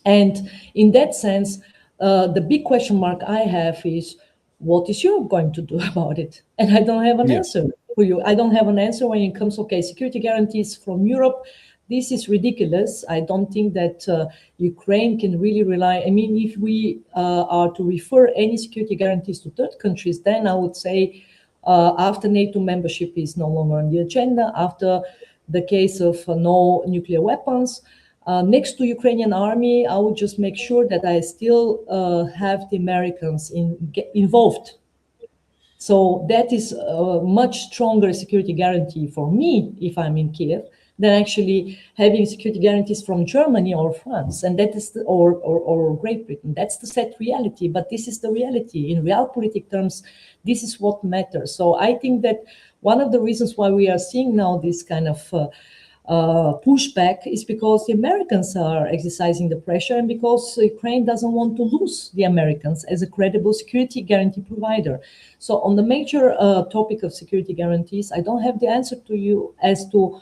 And in that sense, the big question mark I have is, what is Europe going to do about it? And I don't have an answer for you. I don't have an answer when it comes, okay, security guarantees from Europe. This is ridiculous. I don't think that Ukraine can really rely. I mean, if we are to refer any security guarantees to third countries, then I would say after NATO membership is no longer on the agenda, after the case of no nuclear weapons, next to Ukrainian army, I would just make sure that I still have the Americans involved. So that is a much stronger security guarantee for me if I'm in Kyiv than actually having security guarantees from Germany or France, and that is or Great Britain. That's the set reality, but this is the reality. In realpolitik terms, this is what matters. So I think that one of the reasons why we are seeing now this kind of pushback is because the Americans are exercising the pressure, and because Ukraine doesn't want to lose the Americans as a credible security guarantee provider. So on the major topic of security guarantees, I don't have the answer to you as to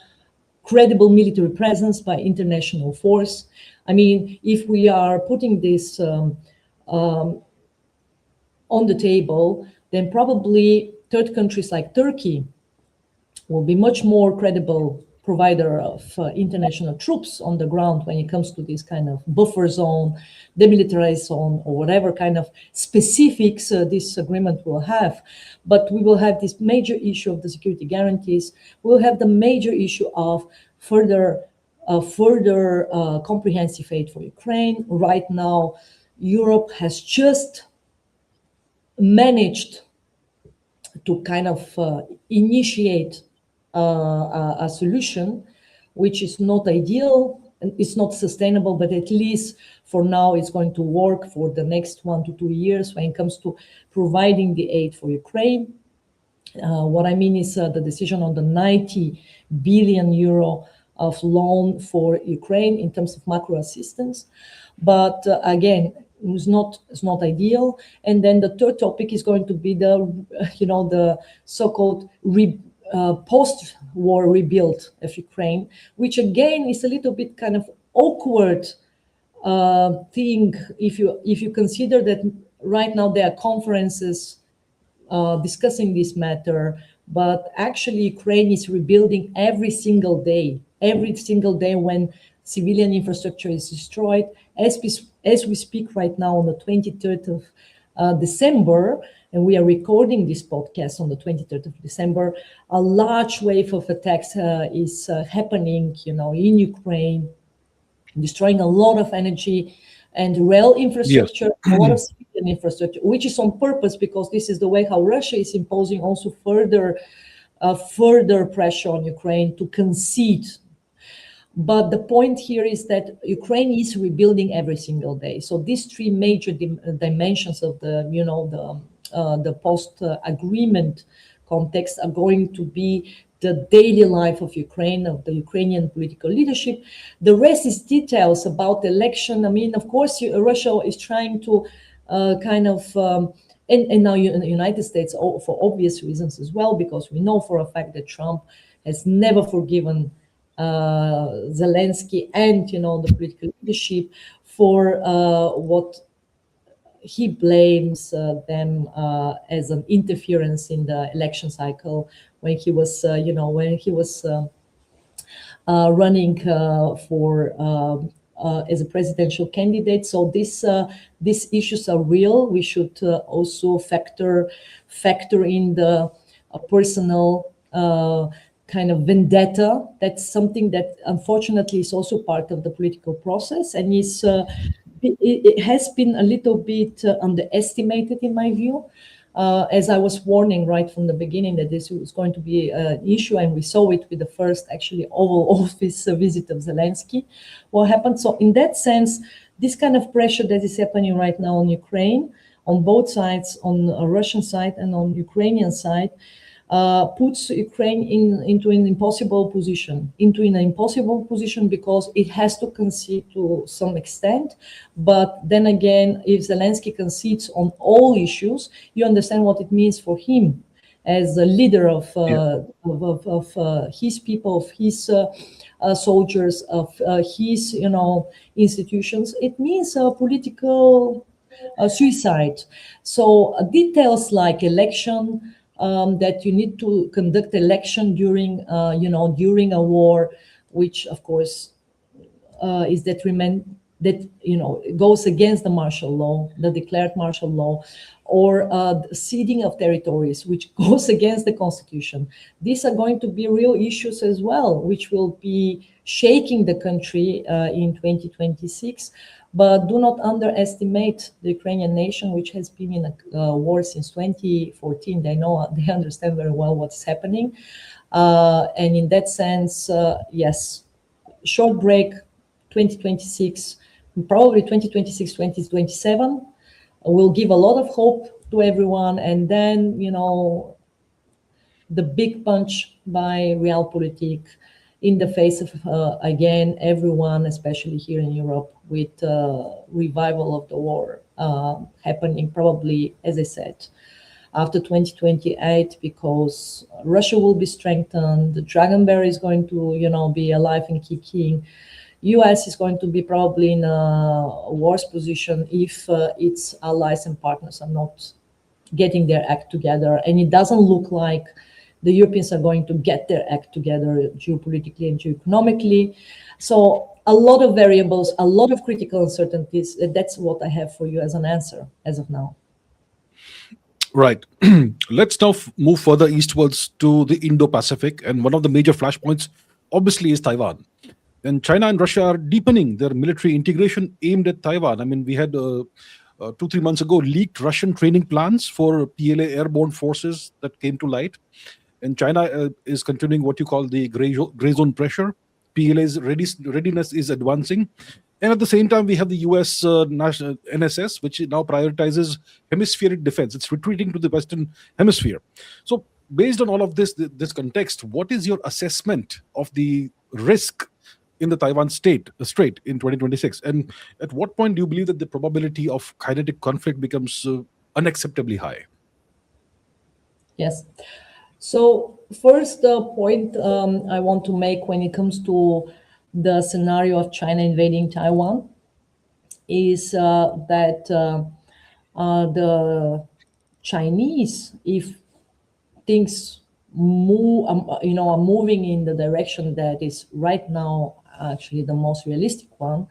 credible military presence by international force. I mean, if we are putting this on the table, then probably third countries like Turkey will be much more credible provider of international troops on the ground when it comes to this kind of buffer zone, demilitarized zone, or whatever kind of specifics this agreement will have. But we will have this major issue of the security guarantees. We'll have the major issue of further comprehensive aid for Ukraine. Right now, Europe has just managed to kind of initiate a solution, which is not ideal and it's not sustainable, but at least for now it's going to work for the next 1 to 2 years when it comes to providing the aid for Ukraine. What I mean is the decision on the 90 billion euro of loan for Ukraine in terms of macro assistance. But again, it's not ideal. And then the third topic is going to be the so-called post-war rebuild of Ukraine, which again is a little bit kind of awkward thing if you consider that right now there are conferences discussing this matter, but actually Ukraine is rebuilding every single day when civilian infrastructure is destroyed. As we speak right now on the 23rd of December, and we are recording this podcast on the 23rd of December, a large wave of attacks is happening, in Ukraine, destroying a lot of energy and rail infrastructure, a lot of civilian infrastructure, which is on purpose because this is the way how Russia is imposing also further pressure on Ukraine to concede. But the point here is that Ukraine is rebuilding every single day. So these three major dimensions of the post-agreement context are going to be the daily life of Ukraine, of the Ukrainian political leadership. The rest is details about the election. I mean, of course, Russia is trying to and now the United States, for obvious reasons as well, because we know for a fact that Trump has never forgiven Zelensky and the political leadership for what he blames them as an interference in the election cycle when he was running for as a presidential candidate. So these issues are real. We should also factor in the personal kind of vendetta. That's something that unfortunately is also part of the political process, and it has been a little bit underestimated in my view. As I was warning right from the beginning that this was going to be an issue, and we saw it with the first actually Oval Office visit of Zelensky, what happened. So in that sense, this kind of pressure that is happening right now on Ukraine, on both sides, on the Russian side and on Ukrainian side, puts Ukraine into an impossible position, because it has to concede to some extent. But then again, if Zelensky concedes on all issues, you understand what it means for him as a leader of his people, of his soldiers, of his institutions. It means a political suicide. So details like election. That you need to conduct election during a war, which of course is goes against the martial law, the declared martial law, or ceding of territories, which goes against the constitution. These are going to be real issues as well, which will be shaking the country in 2026. But do not underestimate the Ukrainian nation, which has been in a war since 2014. They understand very well what's happening. And in that sense, yes, short break, 2026, probably 2026, 2027, will give a lot of hope to everyone. And then, the big punch by Realpolitik in the face of, again, everyone, especially here in Europe, with revival of the war happening probably, as I said, after 2028, because Russia will be strengthened, the Dragonbear is going to, be alive and kicking. US is going to be probably in a worse position if its allies and partners are not getting their act together. And it doesn't look like the Europeans are going to get their act together geopolitically and geoeconomically. So a lot of variables, a lot of critical uncertainties. That's what I have for you as an answer as of now. Right. Let's now move further eastwards to the Indo-Pacific. And one of the major flashpoints, obviously, is Taiwan. And China and Russia are deepening their military integration aimed at Taiwan. I mean, we had 2-3 months ago leaked Russian training plans for PLA airborne forces that came to light. And China is continuing what you call the gray zone pressure. PLA's readiness is advancing. And at the same time, we have the US national NSS, which now prioritizes hemispheric defense. It's retreating to the Western Hemisphere. So based on all of this context, what is your assessment of the risk in the Taiwan Strait in 2026? And at what point do you believe that the probability of kinetic conflict becomes unacceptably high? Yes. So first point I want to make when it comes to the scenario of China invading Taiwan is that the Chinese, if things move, are moving in the direction that is right now actually the most realistic one,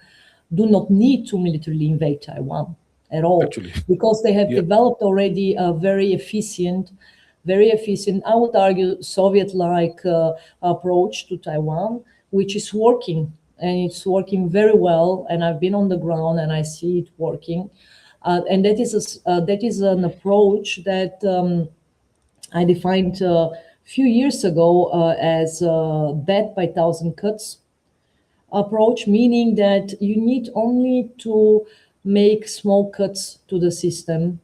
do not need to militarily invade Taiwan at all, actually, because they have developed already a very efficient, I would argue, Soviet-like approach to Taiwan, which is working, and it's working very well. And I've been on the ground and I see it working. And that is an approach that I defined a few years ago as death by thousand cuts approach, meaning that you need only to make small cuts to the system,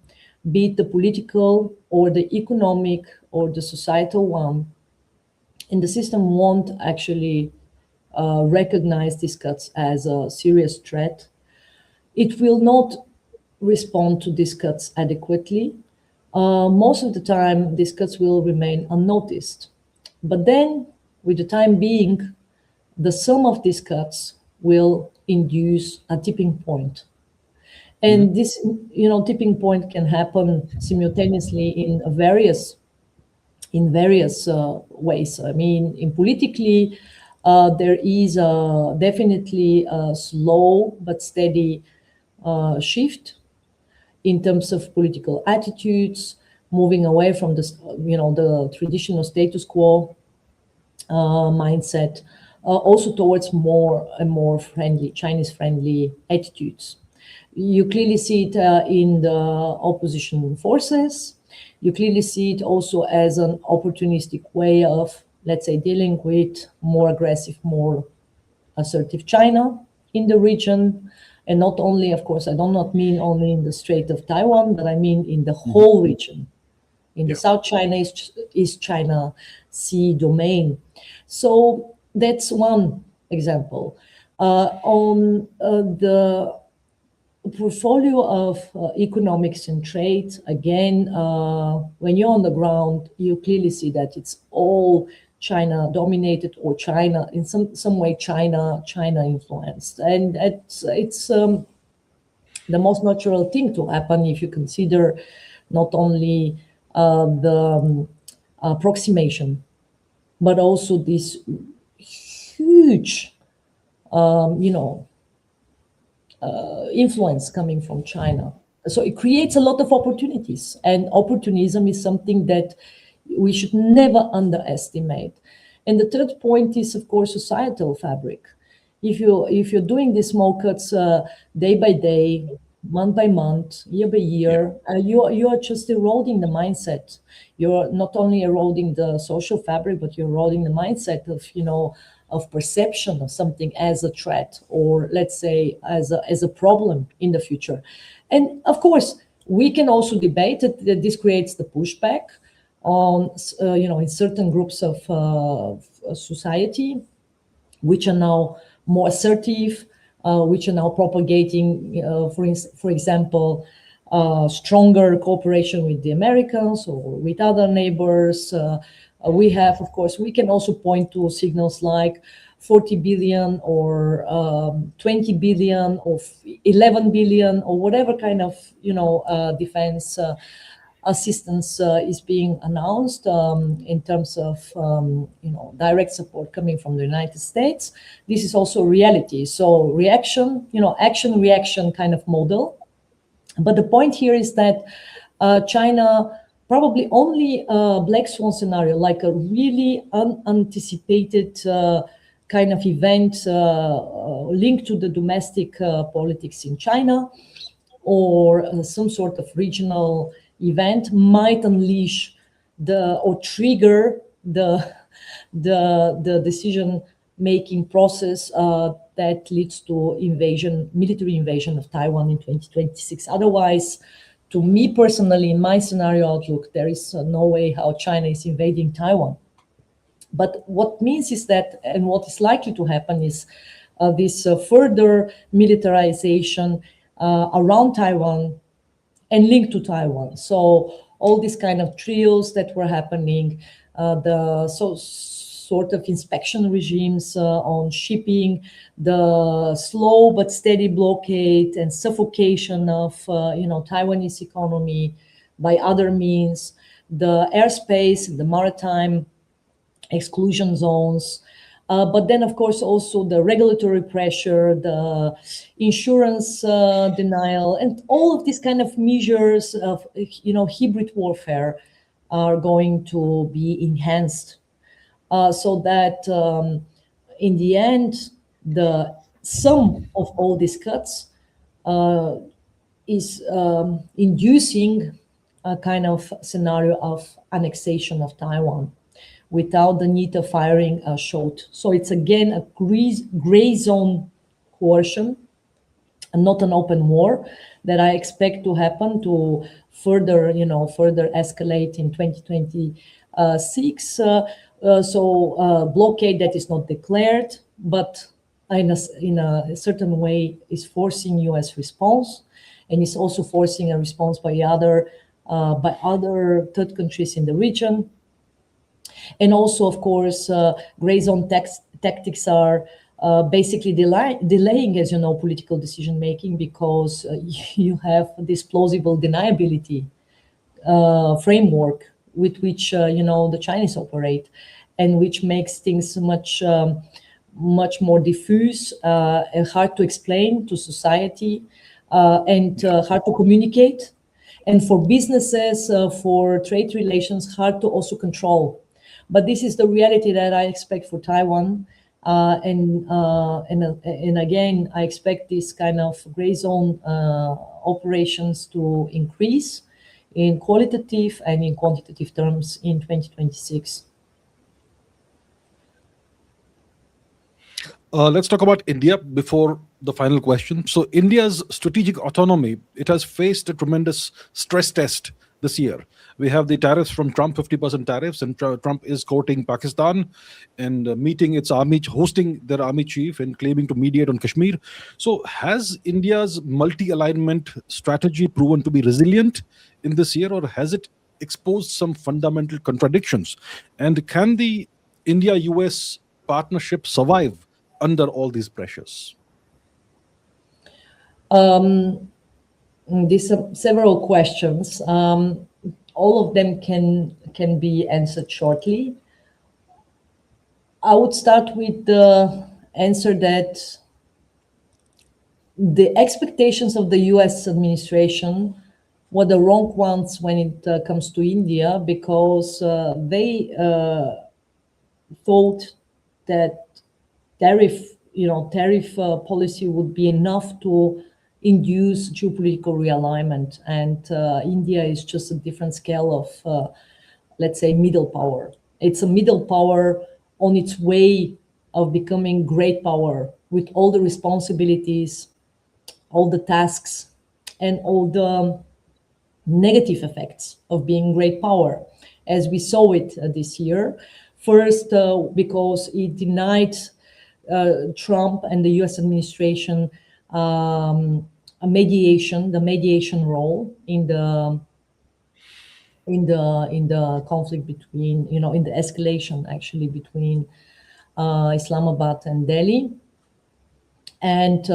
be it the political or the economic or the societal one, and the system won't actually recognize these cuts as a serious threat. It will not respond to these cuts adequately. Most of the time, these cuts will remain unnoticed. But then, with the time being, the sum of these cuts will induce a tipping point. And this, tipping point can happen simultaneously in various ways. I mean, in politically, There is definitely a slow but steady shift in terms of political attitudes, moving away from the traditional status quo mindset, also towards more and more friendly, Chinese-friendly attitudes. You clearly see it in the opposition forces. You clearly see it also as an opportunistic way of, let's say, dealing with more aggressive, more assertive China in the region. And not only, of course, I do not mean only in the Strait of Taiwan, but I mean in the whole region, in the South China, East China Sea domain. So that's one example. On the portfolio of economics and trade, again, when you're on the ground, you clearly see that it's all China dominated, or China in some way China influenced, and it's the most natural thing to happen if you consider not only the approximation, but also this huge, influence coming from China. So it creates a lot of opportunities, and opportunism is something that we should never underestimate. And the third point is, of course, societal fabric. If you're doing these small cuts day by day, month by month, year by year, you are just eroding the mindset. You're not only eroding the social fabric, but you're eroding the mindset of perception of something as a threat, or let's say as a problem in the future. And of course, we can also debate that this creates the pushback on in certain groups of society, which are now more assertive, which are now propagating, for example, stronger cooperation with the Americans or with other neighbors. We have, of course, we can also point to signals like 40 billion or 20 billion or 11 billion or whatever kind of, defense assistance is being announced in terms of, direct support coming from the United States. This is also reality. So reaction, action, reaction kind of model. But the point here is that China probably only a black swan scenario, like a really unanticipated kind of event linked to the domestic politics in China, or some sort of regional event might unleash or trigger the decision-making process that leads to military invasion of Taiwan in 2026. Otherwise, to me personally, in my scenario outlook, there is no way how China is invading Taiwan. But what means is that, and what is likely to happen is this further militarization around Taiwan and linked to Taiwan. So all these kind of trials that were happening, sort of inspection regimes on shipping, the slow but steady blockade and suffocation of Taiwanese economy by other means, the airspace, the maritime exclusion zones, but then of course also the regulatory pressure, the insurance denial, and all of these kind of measures of hybrid warfare are going to be enhanced, so that in the end the sum of all these cuts is inducing a kind of scenario of annexation of Taiwan without the need of firing a shot. So it's again a gray zone coercion and not an open war that I expect to happen, to further escalate in 2026. Blockade that is not declared, but in a certain way is forcing U.S. response, and is also forcing a response by other third countries in the region. And also, of course, gray zone tactics are basically delaying, as you know, political decision making, because you have this plausible deniability framework with which the Chinese operate, and which makes things much much more diffuse and hard to explain to society and hard to communicate. And for businesses, for trade relations, hard to also control. But this is the reality that I expect for Taiwan. And again, I expect this kind of gray zone operations to increase in qualitative and in quantitative terms in 2026. Let's talk about India before the final question. So India's strategic autonomy, it has faced a tremendous stress test this year. We have the tariffs from Trump, 50% tariffs, and Trump is courting Pakistan and meeting its army, hosting their army chief and claiming to mediate on Kashmir. So has India's multi-alignment strategy proven to be resilient in this year, or has it exposed some fundamental contradictions? And can the India-US partnership survive under all these pressures? These are several questions. All of them can be answered shortly. I would start with the answer that the expectations of the US administration were the wrong ones when it comes to India, because they thought that tariff policy would be enough to induce geopolitical realignment, and India is just a different scale of, let's say, middle power. It's a middle power on its way of becoming great power, with all the responsibilities, all the tasks, and all the negative effects of being great power, as we saw it this year. First, because it denied Trump and the U.S. administration the mediation role in the conflict between, in the escalation actually between Islamabad and Delhi, and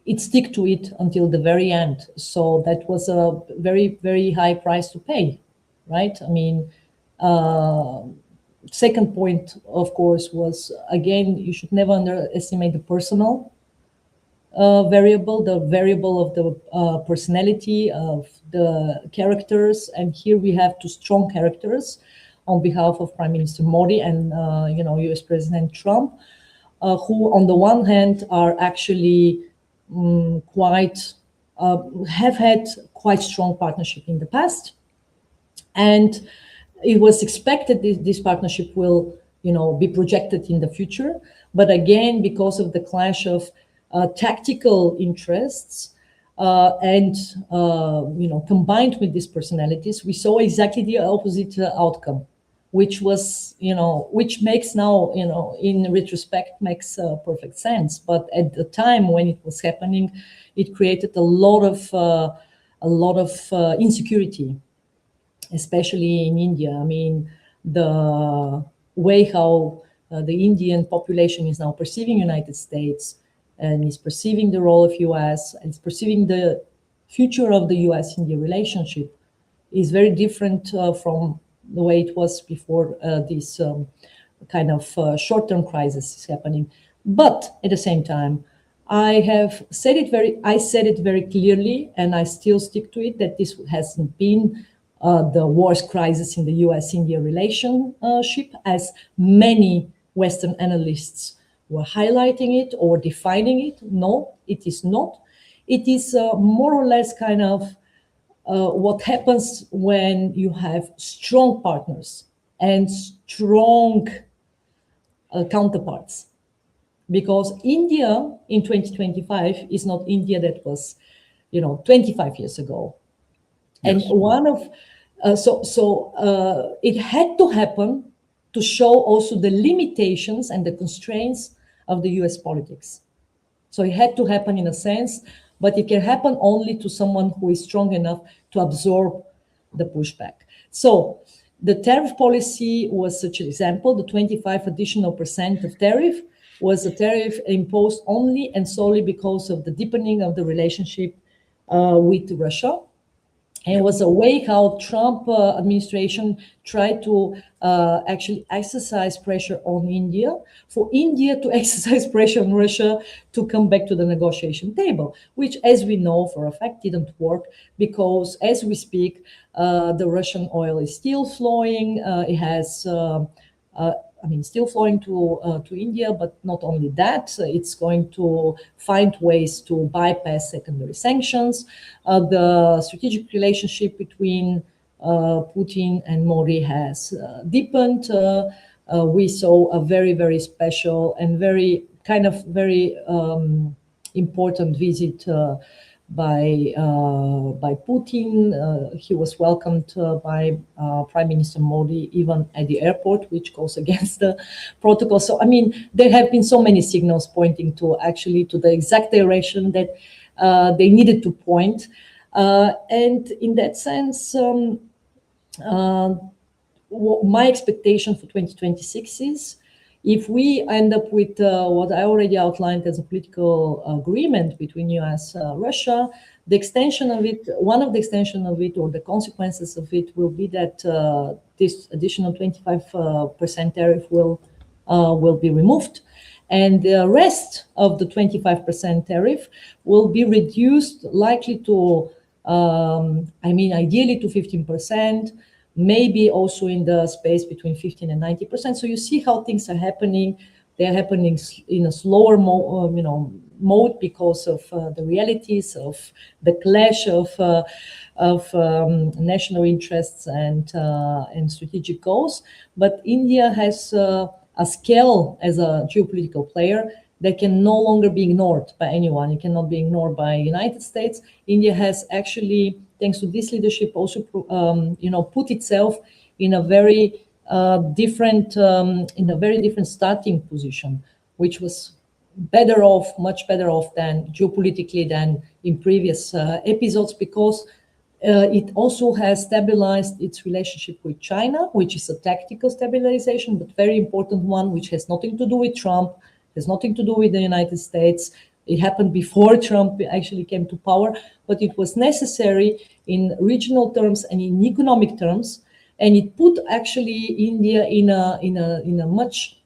it stick to it until the very end. So that was a very, very high price to pay, right? I mean, second point, of course, was, again, you should never underestimate the personal variable, the variable of the personality of the characters. And here we have two strong characters on behalf of Prime Minister Modi and US President Trump, who on the one hand are actually have had quite strong partnership in the past, and it was expected this partnership will be projected in the future. But again, because of the clash of tactical interests and combined with these personalities, we saw exactly the opposite outcome, which was which makes now in retrospect makes perfect sense. But at the time when it was happening, it created a lot of insecurity, especially in India. I mean, the way how the Indian population is now perceiving United States and is perceiving the role of US and is perceiving the future of the US-India relationship is very different from the way it was before this kind of short-term crisis is happening. But at the same time, I said it very clearly, and I still stick to it, that this hasn't been the worst crisis in the US-India relationship, as many Western analysts were highlighting it or defining it. No, it is not. It is more or less kind of what happens when you have strong partners and strong counterparts. Because India in 2025 is not India that was, 25 years ago. Yes. And one of it had to happen to show also the limitations and the constraints of the US politics. So it had to happen in a sense, but it can happen only to someone who is strong enough to absorb the pushback. So the tariff policy was such an example. The 25% additional of tariff was a tariff imposed only and solely because of the deepening of the relationship with Russia. And it was a way how Trump administration tried to actually exercise pressure on India, for India to exercise pressure on Russia to come back to the negotiation table, which, as we know for a fact, didn't work, because as we speak, the Russian oil is still flowing. It has still flowing to India, but not only that, it's going to find ways to bypass secondary sanctions. The strategic relationship between Putin and Modi has deepened. We saw a very, very special and very important visit by Putin. He was welcomed by Prime Minister Modi even at the airport, which goes against the protocol. So, I mean, there have been so many signals pointing to the exact direction that they needed to point. And in that sense, my expectation for 2026 is, if we end up with what I already outlined as a political agreement between US, Russia, the extension of it, one of the extension of it, or the consequences of it, will be that this additional 25% tariff will be removed, and the rest of the 25% tariff will be reduced, likely to, ideally to 15%. Maybe also in the space between 15 and 90%. So you see how things are happening. They're happening in a slower mode because of the realities of the clash of national interests and strategic goals. But India has a scale as a geopolitical player that can no longer be ignored by anyone. It cannot be ignored by the United States. India has actually, thanks to this leadership, also put itself in a very different starting position, which was much better off than geopolitically than in previous episodes, because it also has stabilized its relationship with China, which is a tactical stabilization, but very important one, which has nothing to do with Trump, has nothing to do with the United States. It happened before Trump actually came to power, but it was necessary in regional terms and in economic terms, and it put actually India in a much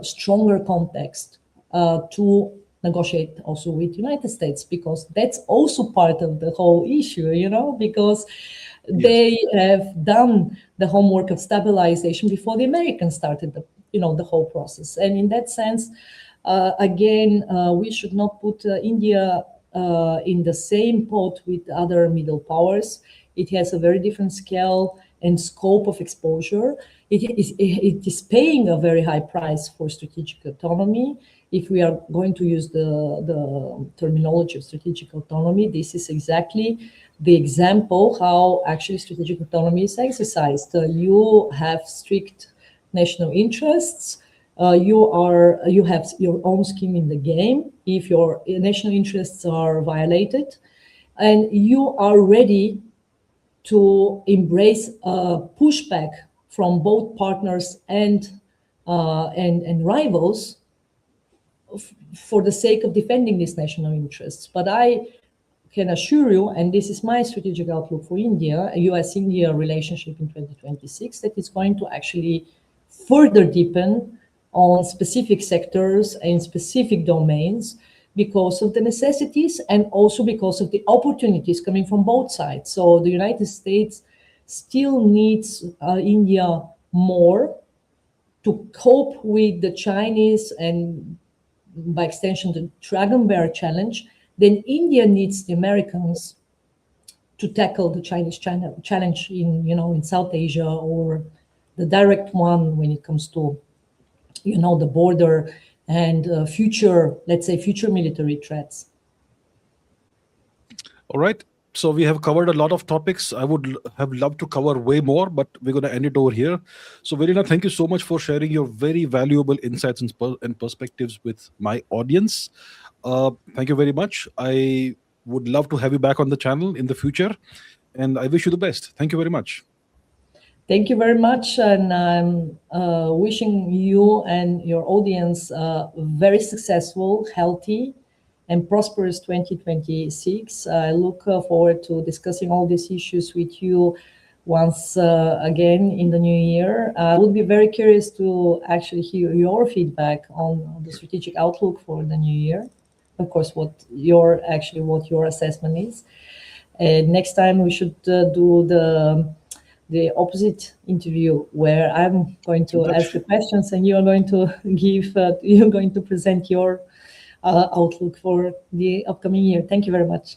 stronger context to negotiate also with United States, because that's also part of the whole issue, because they have done the homework of stabilization before the Americans started the whole process. And in that sense, again, we should not put India in the same pot with other middle powers. It has a very different scale and scope of exposure. It is paying a very high price for strategic autonomy. If we are going to use the terminology of strategic autonomy, this is exactly the example how actually strategic autonomy is exercised. You have strict national interests. You have your own skin in the game if your national interests are violated, and you are ready to embrace a pushback from both partners and rivals for the sake of defending these national interests. But I can assure you, and this is my strategic outlook for India, a US-India relationship in 2026, that is going to actually further deepen on specific sectors and specific domains because of the necessities and also because of the opportunities coming from both sides. So the United States still needs India more to cope with the Chinese and, by extension, the Dragonbear challenge. Then India needs the Americans to tackle the Chinese challenge in South Asia, or the direct one when it comes to the border and future military threats. All right. So we have covered a lot of topics. I would have loved to cover way more, but we're going to end it over here. So Velina, thank you so much for sharing your very valuable insights and perspectives with my audience. Thank you very much. I would love to have you back on the channel in the future, and I wish you the best. Thank you very much. Thank you very much, and I'm wishing you and your audience very successful, healthy, and prosperous 2026. I look forward to discussing all these issues with you once again in the new year. I would be very curious to actually hear your feedback on the strategic outlook for the new year. Of course, what your assessment is. Next time we should do the opposite interview, where I'm going to ask the questions and you're going to present your outlook for the upcoming year. Thank you very much.